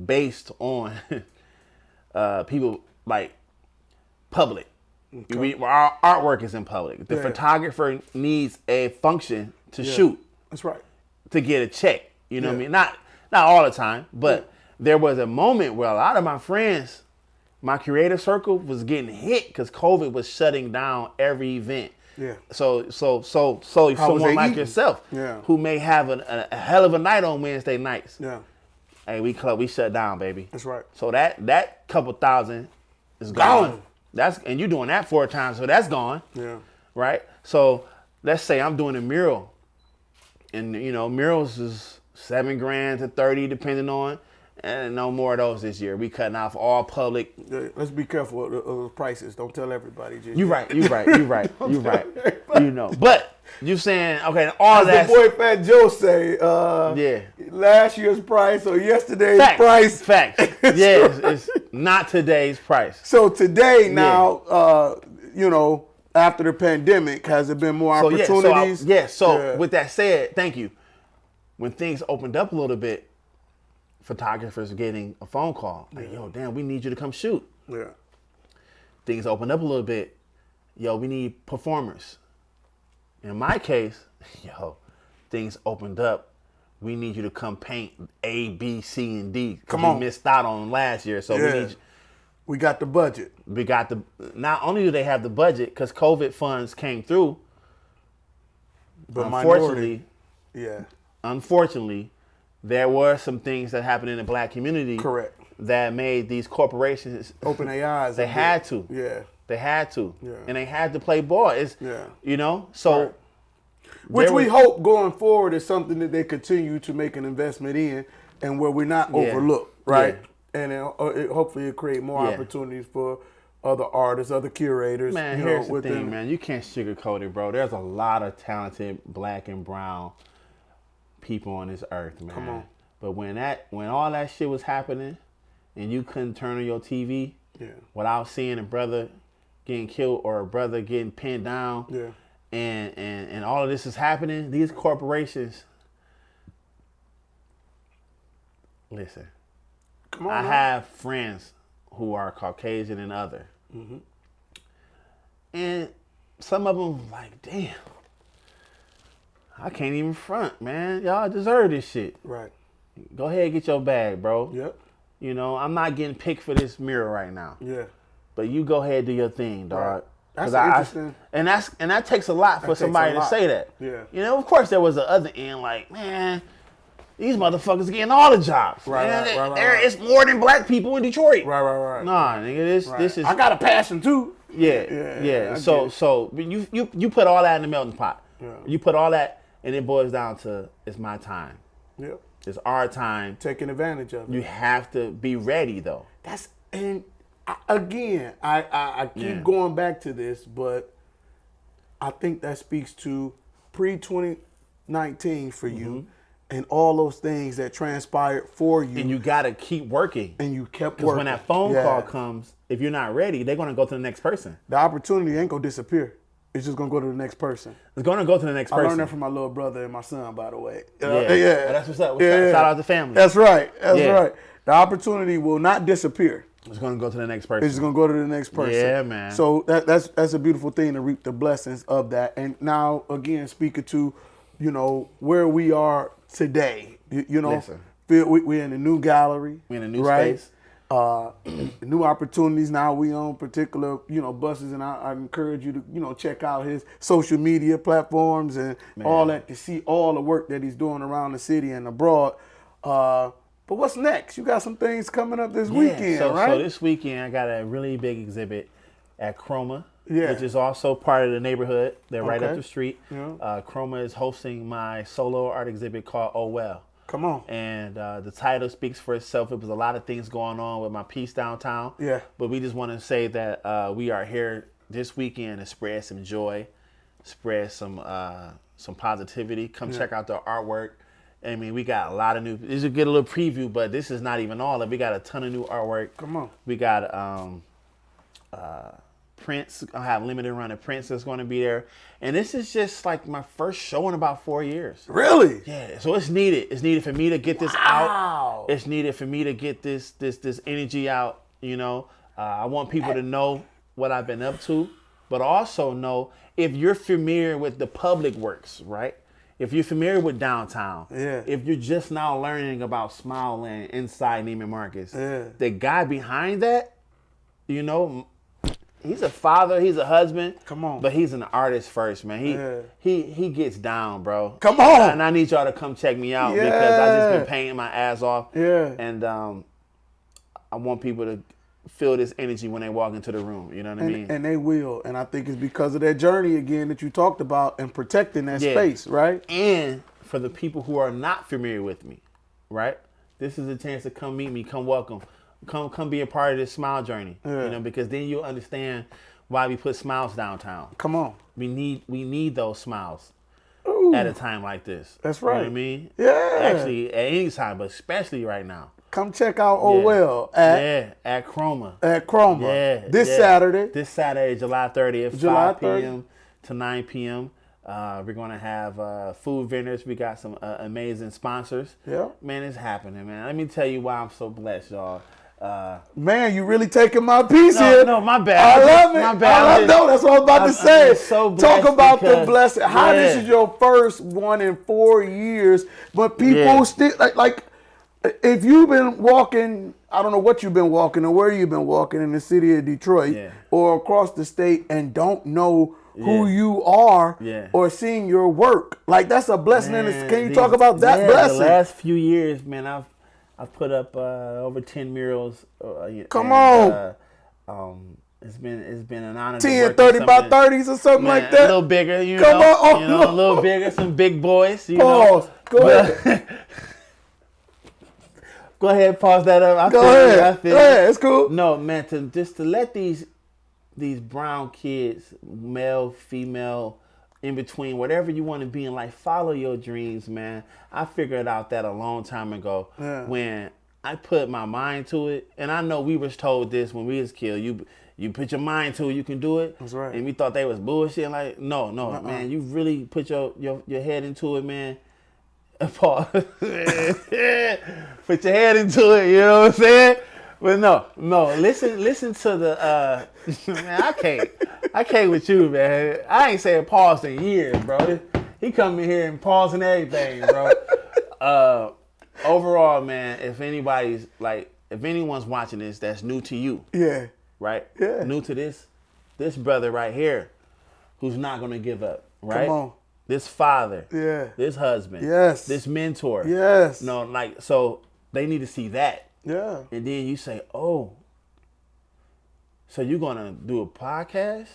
based on people like public. Okay. Our artwork is in public. The Yeah. photographer needs a function to shoot That's right. to get a check. You know what I Yeah. mean? Not all the time, but there was a moment where a lot of my friends, my creative circle, was getting hit because COVID was shutting down every event. Yeah. So someone they like eating? yourself, Yeah. who may have a hell of a night on Wednesday nights. Yeah. Hey, we shut down, baby. That's right. So that couple thousand is gone. and you're doing that 4 times, so that's gone. Yeah. Right? So let's say I'm doing a mural, and murals is $7,000 to 30, depending on, and no more of those this year. We cutting off all public. Yeah, let's be careful of the prices. Don't tell everybody. Just You right. But you saying, okay, all that. The boy Fat Joe say, last year's price or yesterday's price. Facts. Yeah, it's not today's price. So today now, after the pandemic, has there been more opportunities? So with that said, thank you. When things opened up a little bit, photographers getting a phone call. Like, yo, damn, we need you to come shoot. Yeah. Things opened up a little bit. Yo, we need performers. In my case, things opened up. We need you to come paint A, B, C, and D. Come on. We missed out on last year, so we got the budget. Not only do they have the budget, because COVID funds came through, but unfortunately, there were some things that happened in the black community. Correct. That made these corporations open their eyes. They had to. Yeah. They had to. Yeah. And they had to play ball. So. Right. Which we hope going forward is something that they continue to make an investment in and where we're not overlooked, right? Yeah. And hopefully it create more opportunities for other artists, other curators. Man, here's the thing, man. You can't sugarcoat it, bro. There's a lot of talented black and brown people on this earth, man. Come on. But when all that shit was happening and you couldn't turn on your TV without seeing a brother getting killed or a brother getting pinned down, and all of this is happening, these corporations, listen, come on, I have friends who are Caucasian and other. Mm-hmm. And some of them like, damn, I can't even front, man. Y'all deserve this shit. Right. Go ahead and get your bag, bro. Yep. I'm not getting picked for this mural right now. Yeah. But you go ahead and do your thing, dog. Right. That's interesting. And that takes a lot for somebody to say that. Yeah. Of course there was the other end, like, man, these motherfuckers getting all the jobs. Right, man. Right. It's more than black people in Detroit. Right. Nah, nigga, this is. I got a passion too. Yeah. So you put all that in the melting pot. Yeah. You put all that, and it boils down to it's my time. Yep. It's our time. Taking advantage of it. You have to be ready, though. I keep going back to this, but I think that speaks to pre-2019 for you and all those things that transpired for you. And you got to keep working. And you kept working. Because when that phone call comes, if you're not ready, they're going to go to the next person. The opportunity ain't going to disappear. It's just going to go to the next person. It's going to go to the next person. I learned that from my little brother and my son, by the way. Yeah. That's what's up. Shout out to family. That's right. Right. The opportunity will not disappear. It's going to go to the next person. It's going to go to the next person. Yeah, man. So that's a beautiful thing to reap the blessings of that. And now, again, speaking to, where we are today. Listen. We're in a new gallery. We're in a new space. New opportunities. Now we on particular, buses, and I encourage you to, check out his social media platforms and all that to see all the work that he's doing around the city and abroad. But what's next? You got some things coming up this weekend, right? So this weekend I got a really big exhibit at Chroma, Yeah. which is also part of the neighborhood. They're right up Okay. the street. Yeah. Chroma is hosting my solo art exhibit called Oh Well. Come on. And the title speaks for itself. It was a lot of things going on with my piece downtown. Yeah. But we just want to say that we are here this weekend to spread some joy, spread some positivity. Come check out the artwork. I mean, we got a lot of new. This will get a little preview, but this is not even all of it. We got a ton of new artwork. Come on. We got prints. I have limited run of prints that's going to be there, and this is just like my first show in about 4 years. Really? Yeah. So it's needed. It's needed for me to get this out. It's needed for me to get this energy out. I want people to know what I've been up to, but also know if you're familiar with the public works, right? If you're familiar with downtown, if you're just now learning about Smile Land inside Neiman Marcus, the guy behind that, he's a father, he's a husband. Come on. But he's an artist first, man. He gets down, bro. Come on. And I need y'all to come check me out because I just been painting my ass off. Yeah. And I want people to feel this energy when they walk into the room. You know what I mean? And they will. And I think it's because of that journey again that you talked about and protecting that space, right? And for the people who are not familiar with me, right? This is a chance to come meet me, come welcome, come be a part of this smile journey. Yeah. You know, because then you'll understand why we put smiles downtown. Come on. We need those smiles. Ooh, at a time like this. That's right. You know what I mean? Yeah. Actually, at any time, but especially right now. Come check out Well at Chroma. At Chroma. Yeah. This Saturday. This Saturday, July 30th, July 5 p.m. to 9 p.m. We're going to have food vendors. We got some amazing sponsors. Yeah. Man, it's happening, man. Let me tell you why I'm so blessed, y'all. Man, you really taking my piece here. No, my bad. I love it. My bad. I know. That's what I was about to say. So talk about the blessing. How yeah. this is your first one in 4 years, but people still like if you've been walking, I don't know what you've been walking or where you've been walking in the city of Detroit or across the state and don't know who you are or seeing your work. Like that's a blessing. Can you talk about that blessing? The last few years, man, I've put up over 10 murals. Come on. It's been an honor. 10, 30 by 30s or something like that. A little bigger, you Come know. on. You know, a little bigger, some big boys. You Pause. know. Go ahead. Go ahead, pause that up. Go ahead. It's cool. No, man, to let these brown kids, male, female, in between, whatever you want to be in life, follow your dreams, man. I figured out that a long time ago when I put my mind to it. And I know we was told this when we was kids. You put your mind to it, you can do it. That's right. And we thought they was bullshit. Like, no, man. You really put your head into it, man. Pause. Put your head into it, you know what I'm saying? But no. Listen to the man. I can't with you, man. I ain't saying pause in years, bro. He come in here and pause and everything, bro. Overall, man, if anyone's watching this that's new to you, right? Yeah. New to this brother right here, who's not gonna give up, right? Come on. This father, this husband, this mentor, no, like, so they need to see that, and then you say, oh, so you're gonna do a podcast,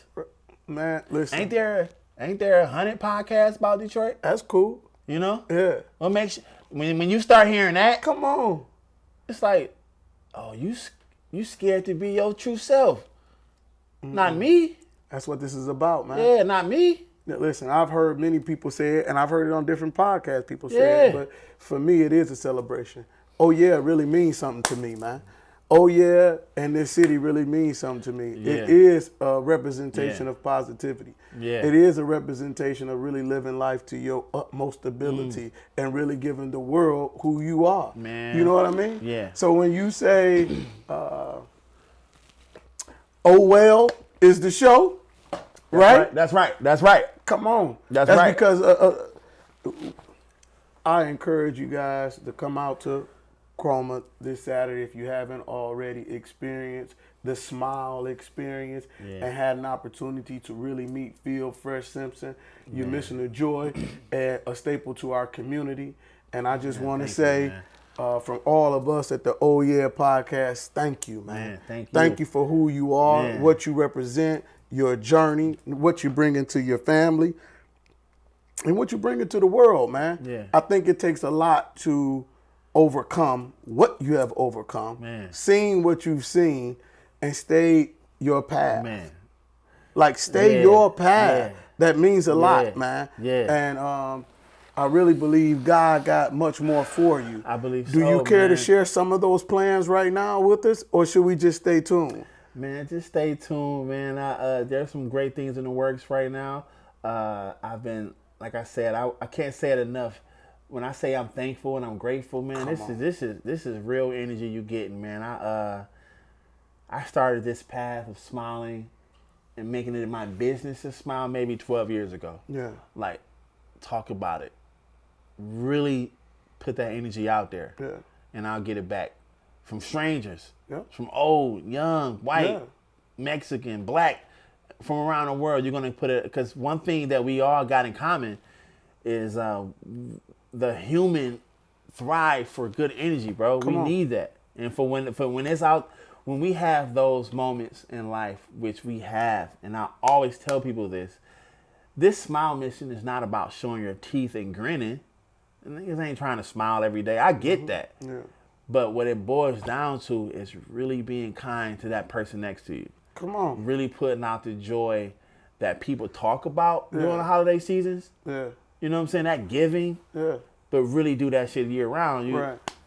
man? Listen, ain't there 100 podcasts about Detroit? That's cool, you know. Yeah. What makes when you start hearing that? Come on, it's like, oh, you scared to be your true self, not me. That's what this is about, man. Yeah, not me. Listen, I've heard many people say it, and I've heard it on different podcasts. People say it, but for me, it is a celebration. Oh yeah, it really means something to me, man. Oh yeah, and this city really means something to me. Yeah. It is a representation of positivity. Yeah. It is a representation of really living life to your utmost ability and really giving the world who you are. Man. You know what I mean? Yeah. So when you say, "Oh well," is the show. Right? That's right. Come on. That's right. Because I encourage you guys to come out to Chroma this Saturday if you haven't already experienced the smile experience and had an opportunity to really meet Phil Fresh Simpson. You're missing a joy and a staple to our community. And I just want to say, from all of us at the Oh Yeah podcast, thank you, man. Thank you for who you are, what you represent, your journey, what you bring into your family, and what you bring into the world, man. Yeah. I think it takes a lot to overcome what you have overcome, seeing what you've seen, and stay your path. Man. Like, stay your path. That means a lot, man. Yeah. And I really believe God got much more for you. I believe so, Do you care to man. share some of those plans right now with us, or should we just stay tuned? Man, just stay tuned, man. There's some great things in the works right now. I've been, like I said, I can't say it enough. When I say I'm thankful and I'm grateful, man, this is real energy you getting, man. I started this path of smiling and making it my business to smile maybe 12 years ago. Yeah. Like, talk about it. Really put that energy out there. Yeah. And I'll get it back. From strangers, from old, young, white, Mexican, black, from around the world. You're going to put it, because one thing that we all got in common is the human thrive for good energy, bro. We need that. And for when it's out, when we have those moments in life, which we have, and I always tell people this smile mission is not about showing your teeth and grinning. Niggas ain't trying to smile every day. I get that. Yeah. But what it boils down to is really being kind to that person next to you. Come on. Really putting out the joy that people talk about during the holiday seasons. Yeah. You know what I'm saying? That giving. Yeah. But really do that shit year round.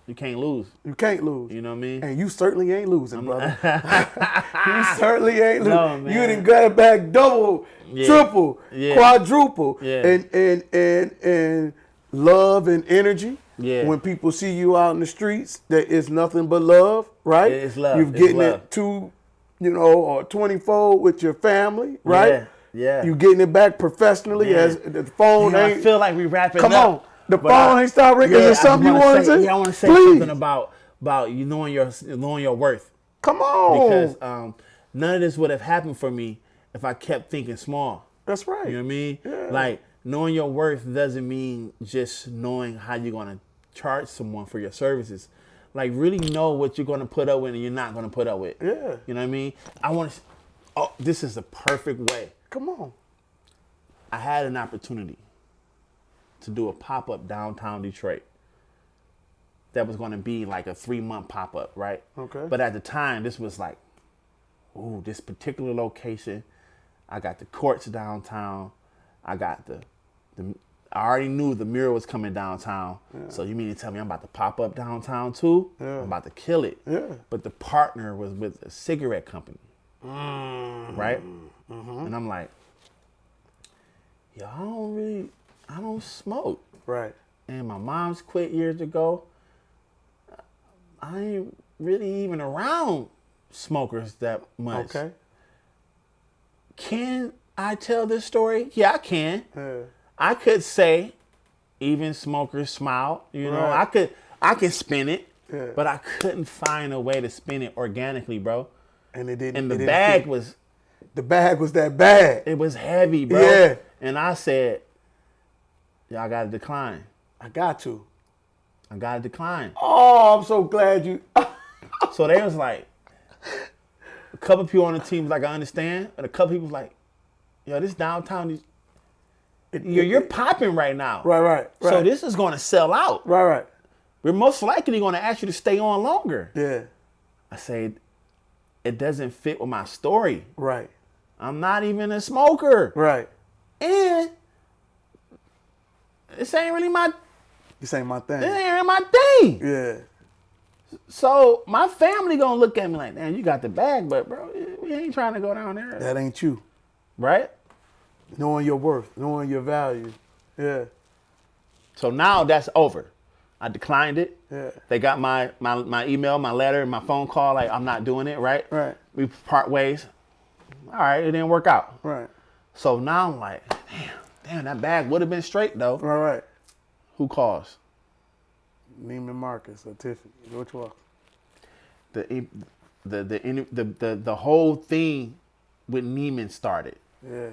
You can't lose. You can't lose. You know what I mean? And you certainly ain't losing, brother. You certainly ain't losing. No, man. You done got it back double, triple, quadruple. Yeah. And love and energy. Yeah. When people see you out in the streets, there is nothing but love, right? Yeah, it's love. You're getting love. it or 20-fold with your family, right? Yeah. You getting it back professionally as the phone ain't. I feel like we wrapping Come up. on. The phone ain't stopped ringing. Is there something you want to say? Yeah, I want to say Please. something about you knowing your worth. Come on. Because none of this would have happened for me if I kept thinking small. That's right. You know what I mean? Yeah. Like, knowing your worth doesn't mean just knowing how you're going to charge someone for your services. Like, really know what you're going to put up with and you're not going to put up with. Yeah. You know what I mean? This is the perfect way. Come on. I had an opportunity to do a pop-up downtown Detroit that was going to be like a 3-month pop-up, right? Okay. But at the time, this was like, this particular location. I got the courts downtown. I got I already knew the mural was coming downtown. Yeah. So you mean to tell me I'm about to pop up downtown too? Yeah. I'm about to kill it. Yeah. But the partner was with a cigarette company. Right? Mm-hmm. And I'm like, I don't smoke. Right. And my mom's quit years ago. I ain't really even around smokers that much. Okay. Can I tell this story? Yeah, I can. Yeah. I could say even smokers smile. You know, I could spin it, but I couldn't find a way to spin it organically, bro. And it didn't. And the bag was that bag. It was heavy, bro. Yeah. And I said, y'all got to decline. I got to decline. Oh, I'm so glad you. So they was like, a couple people on the team was like, I understand. And a couple people was like, yo, this downtown, you're popping right now. Right. So this is going to sell out. Right. We're most likely going to ask you to stay on longer. Yeah. I said, it doesn't fit with my story. Right. I'm not even a smoker. Right. And this ain't really my thing. This ain't really my thing. Yeah. So my family gonna look at me like, damn, you got the bag, but bro, we ain't trying to go down there. That ain't you. Right? Knowing your worth, knowing your value. Yeah. So now that's over. I declined it. Yeah. They got my email, my letter, my phone call, like I'm not doing it, right? Right. We part ways. All right, it didn't work out. Right. So now I'm like, damn, that bag would have been straight though. Right. Who calls? Neiman Marcus or Tiffany. Which one? The whole thing with Neiman started. Yeah.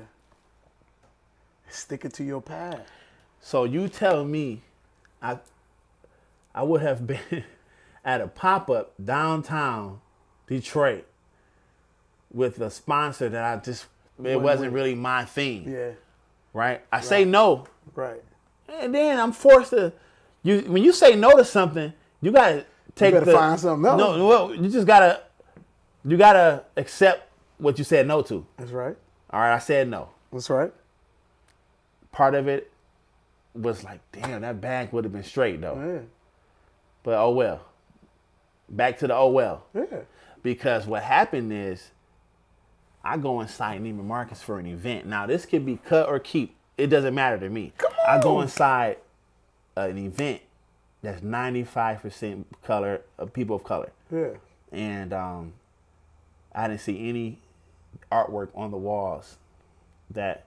Stick it to your past. So you tell me, I would have been at a pop-up downtown Detroit with a sponsor that it wasn't really my thing. Yeah. Right? I say no. Right. And then I'm forced to, when you say no to something, you gotta find something else. No, well, you gotta accept what you said no to. That's right. All right, I said no. That's right. Part of it was like, damn, that bag would have been straight though. Yeah. But oh well. Back to the oh well. Yeah. Because what happened is, I go inside Neiman Marcus for an event. Now this could be cut or keep. It doesn't matter to me. Come on. I go inside an event that's 95% color of people of color. Yeah. And I didn't see any artwork on the walls that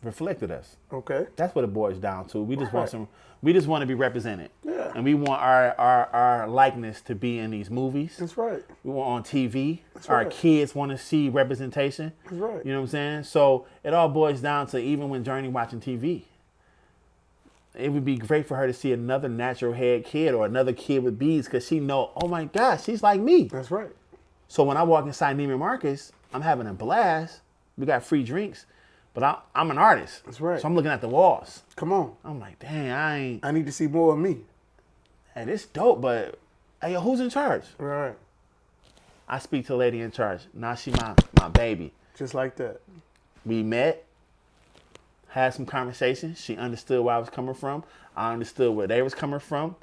reflected us. Okay. That's what it boils down to. We just want to be represented. Yeah. And we want our likeness to be in these movies. That's right. We want on TV. That's our kids want to see representation. That's right. You know what I'm saying? So it all boils down to even when Journey watching TV. it would be great for her to see another natural head kid or another kid with beads, because she know, oh my gosh, she's like me. That's right. So when I walk inside Neiman Marcus, I'm having a blast. We got free drinks, but I'm an artist. That's right. So I'm looking at the walls. Come on. I'm like, dang, I need to see more of me. hey, this dope, but hey, yo, who's in charge? Right. I speak to a lady in charge. Now she my baby. Just like that. We met, had some conversations. She understood where I was coming from. I understood where they was coming from.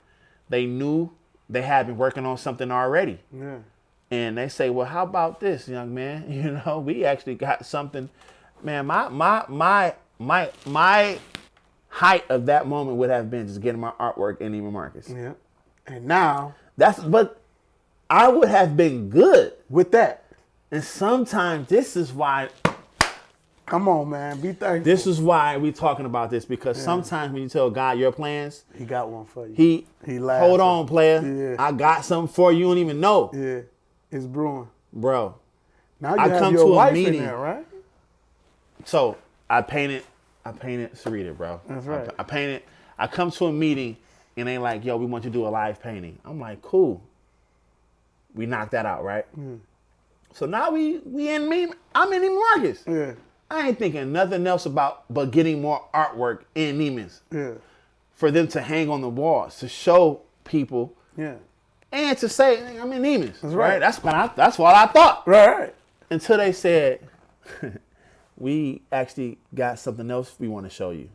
They knew they had been working on something already. Yeah. And they say, well, how about this, young man? You know, we actually got something. Man, my height of that moment would have been just getting my artwork in Neiman Marcus. Yeah. And now, But I would have been good with that. And sometimes this is why. Come on, man. Be thankful. This is why we talking about this, because sometimes when you tell God your plans, He got one for you. He laughs. hold on, player. Yeah. I got something for you. You don't even know. Yeah. It's brewing. Bro. Now you I have come your to a wife meeting. in there, right? So I painted Sarita, bro. That's right. I come to a meeting and they like, yo, we want you to do a live painting. I'm like, cool. We knocked that out, right? So now I'm in Neiman Marcus. Yeah. I ain't thinking nothing else but getting more artwork in Neiman's. Yeah. For them to hang on the walls, to show people. Yeah. And to say, I'm in Neiman's. That's right. That's what I thought. Right. Until they said, we actually got something else we want to show you.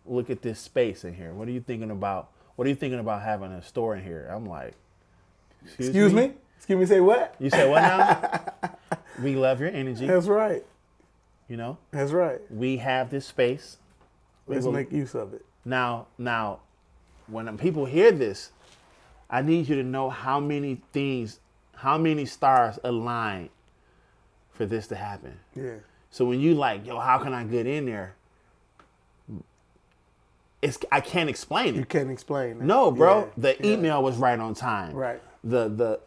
Look at this space in here. What are you thinking about? What are you thinking about having a store in here? I'm like, excuse me? Excuse me, say what? You say what now? We love your energy. That's right. You know? That's right. We have this space. Let's make use of it. Now, when people hear this, I need you to know how many stars align for this to happen. Yeah. So when you like, yo, how can I get in there? I can't explain it. You can't explain it. No, bro. Yeah. The email was right on time. Right. The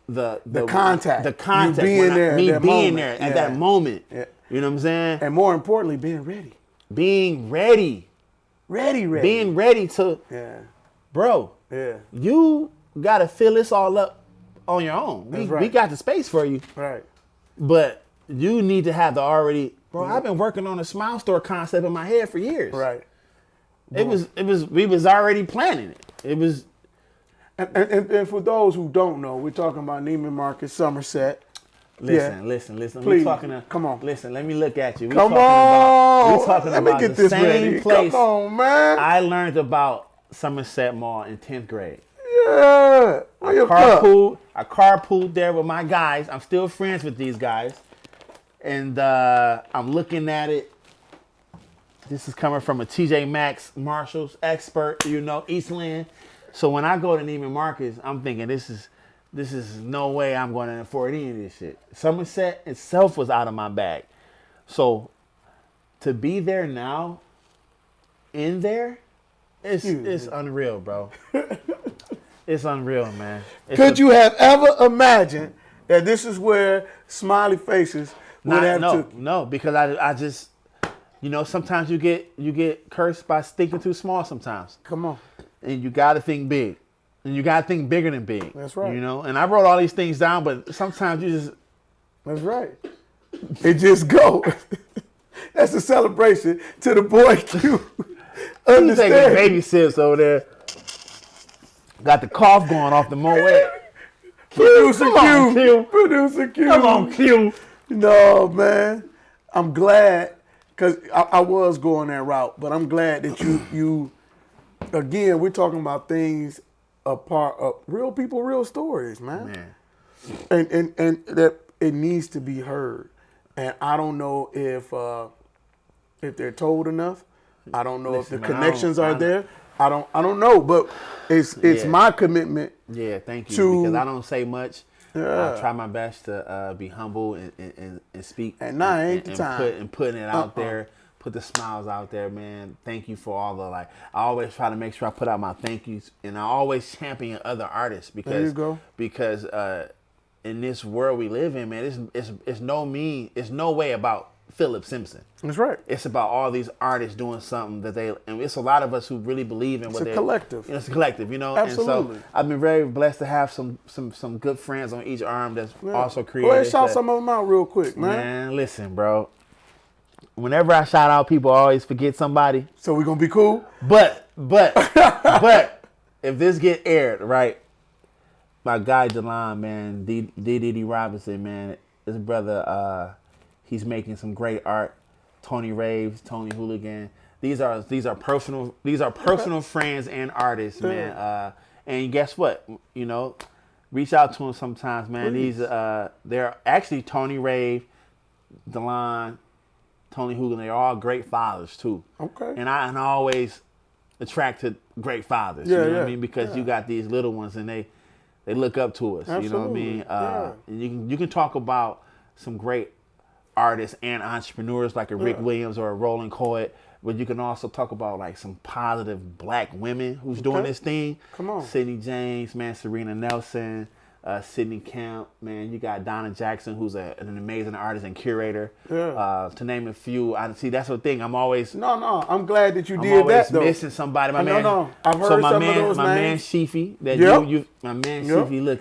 contact. The contact. You being there. Me at that being moment. there at that moment. Yeah. You know what I'm saying? And more importantly, being ready. Being ready. Ready. Being ready to. Yeah. Bro. Yeah. You gotta fill this all up on your own. We got the space for you. Right. But you need to have the already. Bro, I've been working on a smile store concept in my head for years. Right. We was already planning it. It was. And for those who don't know, we're talking about Neiman Marcus, Somerset. Listen. Please, We're talking to, come on. Listen, let me look at you. We're talking Let me get this ready. Place Come on, man. I learned about Somerset Mall in 10th grade. Yeah. I carpooled there with my guys. I'm still friends with these guys. And I'm looking at it. This is coming from a TJ Maxx Marshalls expert, Eastland. So when I go to Neiman Marcus, I'm thinking this is no way I'm going to afford any of this shit. Somerset itself was out of my bag. So to be there now, in there, it's unreal, bro. It's unreal, man. Could you have ever imagined that this is where smiley faces would have to? No, because I just, sometimes you get cursed by thinking too small sometimes. Come on. And you got to think big. And you got to think bigger than big. That's right. And I wrote all these things down, but sometimes you just. That's right. It just go. That's a celebration to the boy Q. He's taking baby sips over there. Got the cough going off the Moet. Producer Come Q. on, Q. Producer Q. Come on, Q. No, man. I'm glad, because I was going that route, but I'm glad that you again, we're talking about things a part of real people, real stories, man. And that it needs to be heard. And I don't know if they're told enough. I don't know if the connections are there. I don't know, but it's my commitment. Yeah, thank you. Because I don't say much. I try my best to be humble and speak. And now ain't the time. And putting it out there. Put the smiles out there, man. Thank you for all the I always try to make sure I put out my thank yous, and I always champion other artists because there you go. Because in this world we live in, man, it's no way about Philip Simpson. That's right. It's about all these artists doing something that and it's a lot of us who really believe in what they're. Collective. It's a collective, you know. Absolutely. And so I've been very blessed to have some good friends on each arm that's also creative. Go ahead, shout some of them out real quick, man. Man, listen, bro. Whenever I shout out people, I always forget somebody. So we gonna be cool? But if this get aired, right? My guy Delon, man, D. Robinson, man, this brother, he's making some great art. Tony Raves, Tony Hooligan. These are personal friends and artists, man. And guess what? You know, reach out to them sometimes, man. Please. They're actually Tony Rave, Delon, Tony Hooligan. They're all great fathers too. Okay. And I always attracted great fathers. Yeah, you know what yeah, I mean? Because you got these little ones and they look up to us. Absolutely. You know what I mean? Yeah. And you can talk about some great artists and entrepreneurs like a Rick Williams or a Roland Coit, but you can also talk about like some positive black women who's doing this thing. Come on. Sydney James, man, Serena Nelson, Sydney Camp, man. You got Donna Jackson, who's an amazing artist and curator. Yeah. To name a few. I see that's the thing. I'm always I'm glad that you I'm did always that though. missing somebody. My man. No. I've heard so my some man, of those my man names. Sheefy, that Yep. my man Yep. Sheefy. Look,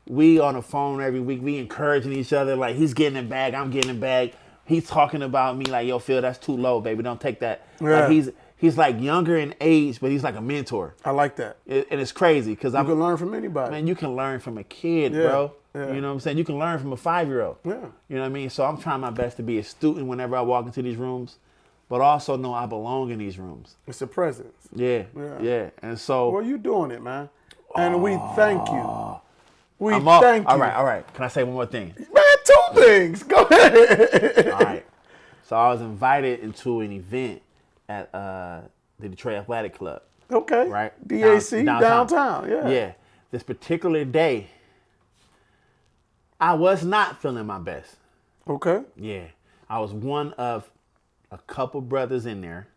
we on the phone every week. We encouraging each other. Like he's getting it back, I'm getting it back. He's talking about me like, yo, Phil, that's too low, baby. Don't take that. Yeah. Like he's like younger in age, but he's like a mentor. I like that. And it's crazy because You can learn from anybody. Man, you can learn from a kid, Yeah, bro. yeah. You know what I'm saying? You can learn from a 5-year-old. Yeah. You know what I mean? So I'm trying my best to be a student whenever I walk into these rooms, but also know I belong in these rooms. It's a presence. Yeah. And so Well, you doing it, man. And we thank you. We I'm up. thank you. All right. Can I say one more thing? Man, 2 things. Go ahead. All right. So I was invited into an event at the Detroit Athletic Club. Okay. Right? DAC, downtown. Yeah. Yeah. This particular day, I was not feeling my best. Okay. Yeah. I was one of a couple brothers in there,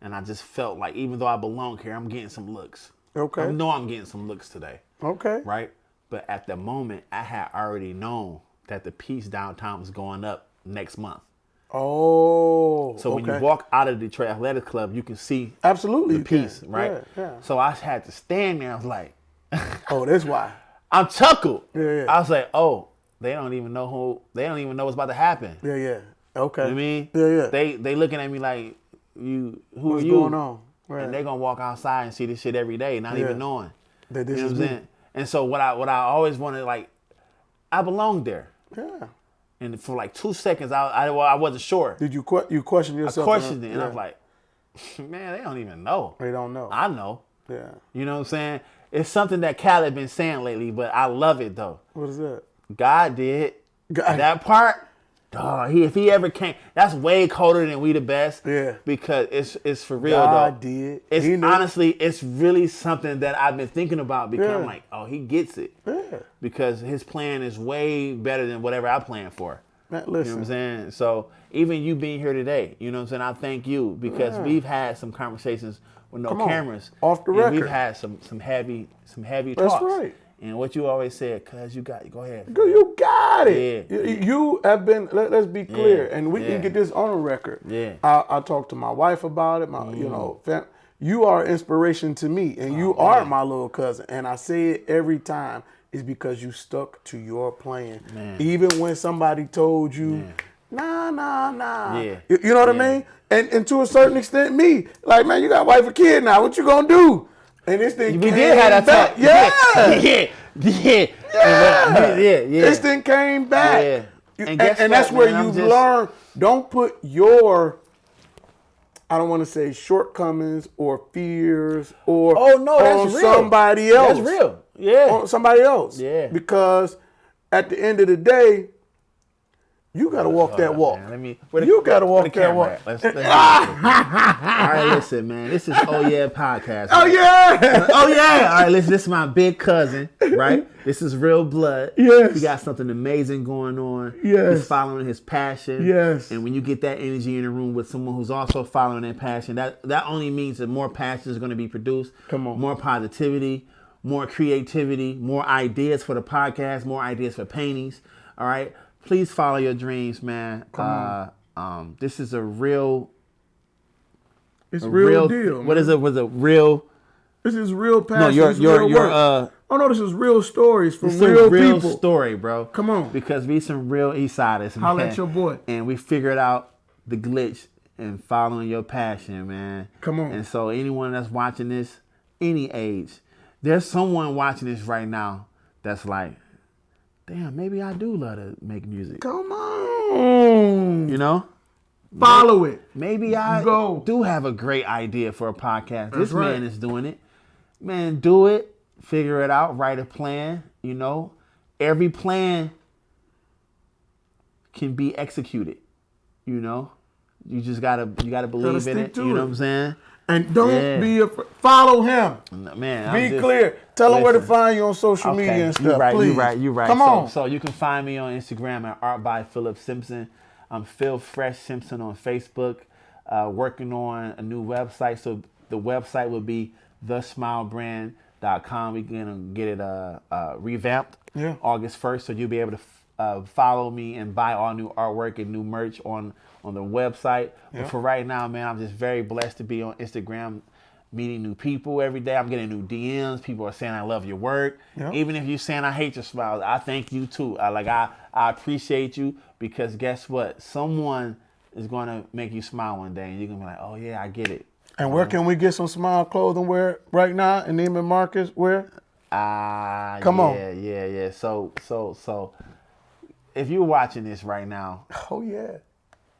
and I just felt like even though I belong here, I'm getting some looks. Okay. I know I'm getting some looks today. Okay. Right? But at the moment, I had already known that the piece downtown was going up next month. Oh. So when you walk out of the Detroit Athletic Club, you can see absolutely the piece, right? Yeah. So I had to stand there. I was like, oh, that's why. I'm chuckled. Yeah. I was like, oh, they don't even know what's about to happen. Yeah. Okay. You know what I mean? Yeah. They looking at me like, who What's are you? going on? Right. And they're gonna walk outside and see this shit every day, not even knowing. That this you know is what I'm saying? And so what I always wanted, like, I belonged there. Yeah. And for like 2 seconds, I wasn't sure. Did you question yourself? I questioned it, and I was like, man, they don't even know. They don't know. I know. Yeah. You know what I'm saying? It's something that Khaled been saying lately, but I love it though. What is that? God did. God. That part, dog, if he ever came, that's way colder than We the Best. Yeah. Because it's for real God though. did. It's He knew. honestly, it's really something that I've been thinking about because I'm Yeah. like, oh, he gets it. Yeah. Because his plan is way better than whatever I planned for. Man, You know listen. what I'm saying? So even you being here today, you know what I'm saying? I thank you because we've had some conversations with no Come on. cameras. Off the and record. We've had some heavy That's talks. right. And what you always said, cuz you got, go ahead. You got it. Yeah. You have been. Let's be clear, and we Yeah. can get this on a record. Yeah. I talked to my wife about it. You are inspiration to me, and you are my little cousin. And I say it every time is because you stuck to your plan, Man. even when somebody told you, nah. Yeah. You know what I mean? And to a certain extent, me, like, man, you got a wife and kid now. What you gonna do? And this thing We came did have that back. talk. Yeah. Yeah. This thing came back. Yeah. You- And guess and that's what, where man? I'm you've just- learned, don't put your, I don't want to say shortcomings or fears or Oh, no, that's on real. somebody else. That's real. Yeah. On somebody else. Yeah. Because at the end of the day, you got to walk that walk. Man, You gotta walk that walk. Let's all right, listen, man. This is Oh Yeah podcast. Oh, yeah. Oh yeah! All right, listen. This is my big cousin, right? This is real blood. Yes. He got something amazing going on. Yes. He's following his passion. Yes. And when you get that energy in the room with someone who's also following their passion, that only means that more passion is going to be produced. Come on. More positivity, more creativity, more ideas for the podcast, more ideas for paintings. All right. Please follow your dreams, man. This is a real. It's real deal. What man. is it? Was a real? This is real passion. No, your real work. Oh no, this is real stories from real people. Story, bro. Come on, because we some real Eastsiders, man. Holla at your boy. And we figured out the glitch and following your passion, man. Come on. And so anyone that's watching this, any age, there's someone watching this right now that's like, damn, maybe I do love to make music. Come on. You know? Follow it. Maybe I do have a great idea for a podcast. This right. man is doing it. Man, do it. Figure it out. Write a plan. You know, every plan can be executed. You know, you just gotta believe in it. You know what I'm saying? And don't be afraid. Follow him. Man, be clear. Tell him where to find you on social media and stuff. Please. You're right. Come on. So you can find me on Instagram at Art by Phil Simpson. I'm Phil Fresh Simpson on Facebook. Working on a new website. So the website will be thesmilebrand.com. We're gonna get it revamped August 1st. So you'll be able to follow me and buy all new artwork and new merch on the website. But for right now, man, I'm just very blessed to be on Instagram, meeting new people every day. I'm getting new DMs. People are saying I love your work. Even if you're saying I hate your smiles, I thank you too. I appreciate you, because guess what? Someone is going to make you smile one day, and you're going to be like, oh yeah, I get it. And where can we get some Smile clothing wear right now? And Neiman Marcus, where? Come on. Yeah. So if you're watching this right now,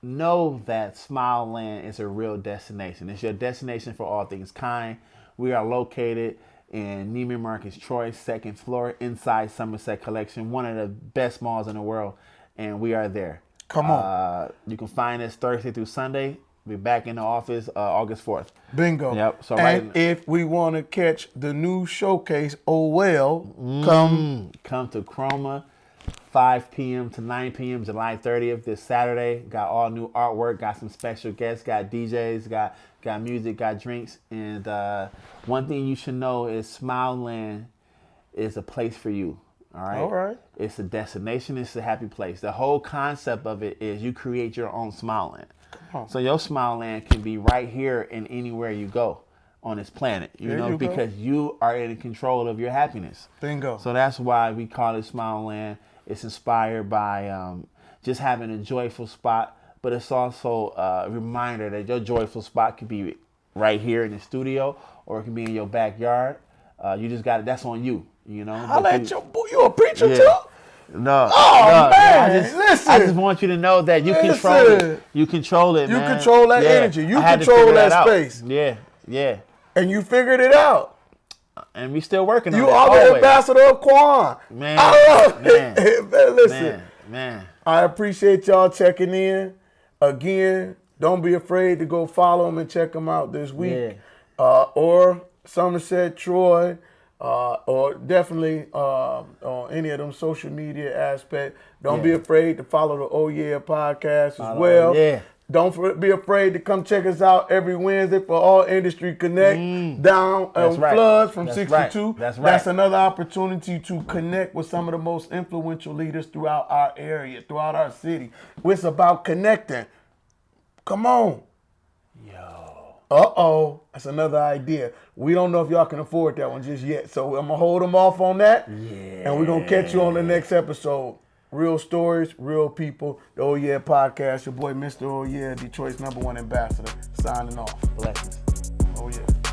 know that Smile Land is a real destination. It's your destination for all things kind. We are located in Neiman Marcus Troy, 2nd floor, inside Somerset Collection, one of the best malls in the world, and we are there. Come on. You can find us Thursday through Sunday. We'll be back in the office August 4th. Bingo. Yep. So if we want to catch the new showcase, come to Chroma, 5 p.m. to 9 p.m. July 30th, this Saturday. Got all new artwork, got some special guests, got DJs, got music, got drinks. And one thing you should know is Smile Land is a place for you. All right? It's a destination. It's a happy place. The whole concept of it is you create your own Smile Land. So your Smile Land can be right here and anywhere you go on this planet, because you are in control of your happiness. Bingo. So that's why we call it Smile Land. It's inspired by just having a joyful spot, but it's also a reminder that your joyful spot could be right here in the studio, or it can be in your backyard. You just got it. That's on you, Holla at your boy. You a preacher too? No. Man, listen. I just want you to know that you control it. You control it, man. You control that energy. You control that space. Yeah. And you figured it out. And we still working on it. You are the ambassador of Quan. Man. Listen. Man. I appreciate y'all checking in. Again, don't be afraid to go follow them and check them out this week. Or Somerset, Troy, or definitely on any of them social media aspects. Don't be afraid to follow the Oh Yeah podcast as well. Don't be afraid to come check us out every Wednesday for All Industry Connect down on Floods from 62. That's another opportunity to connect with some of the most influential leaders throughout our area, throughout our city. It's about connecting. Come on. That's another idea. We don't know if y'all can afford that one just yet, so I'm going to hold them off on that. And we're going to catch you on the next episode. Real stories, real people. The Oh Yeah podcast. Your boy, Mr. Oh Yeah, Detroit's #1 ambassador. Signing off. Blessings. Oh Yeah.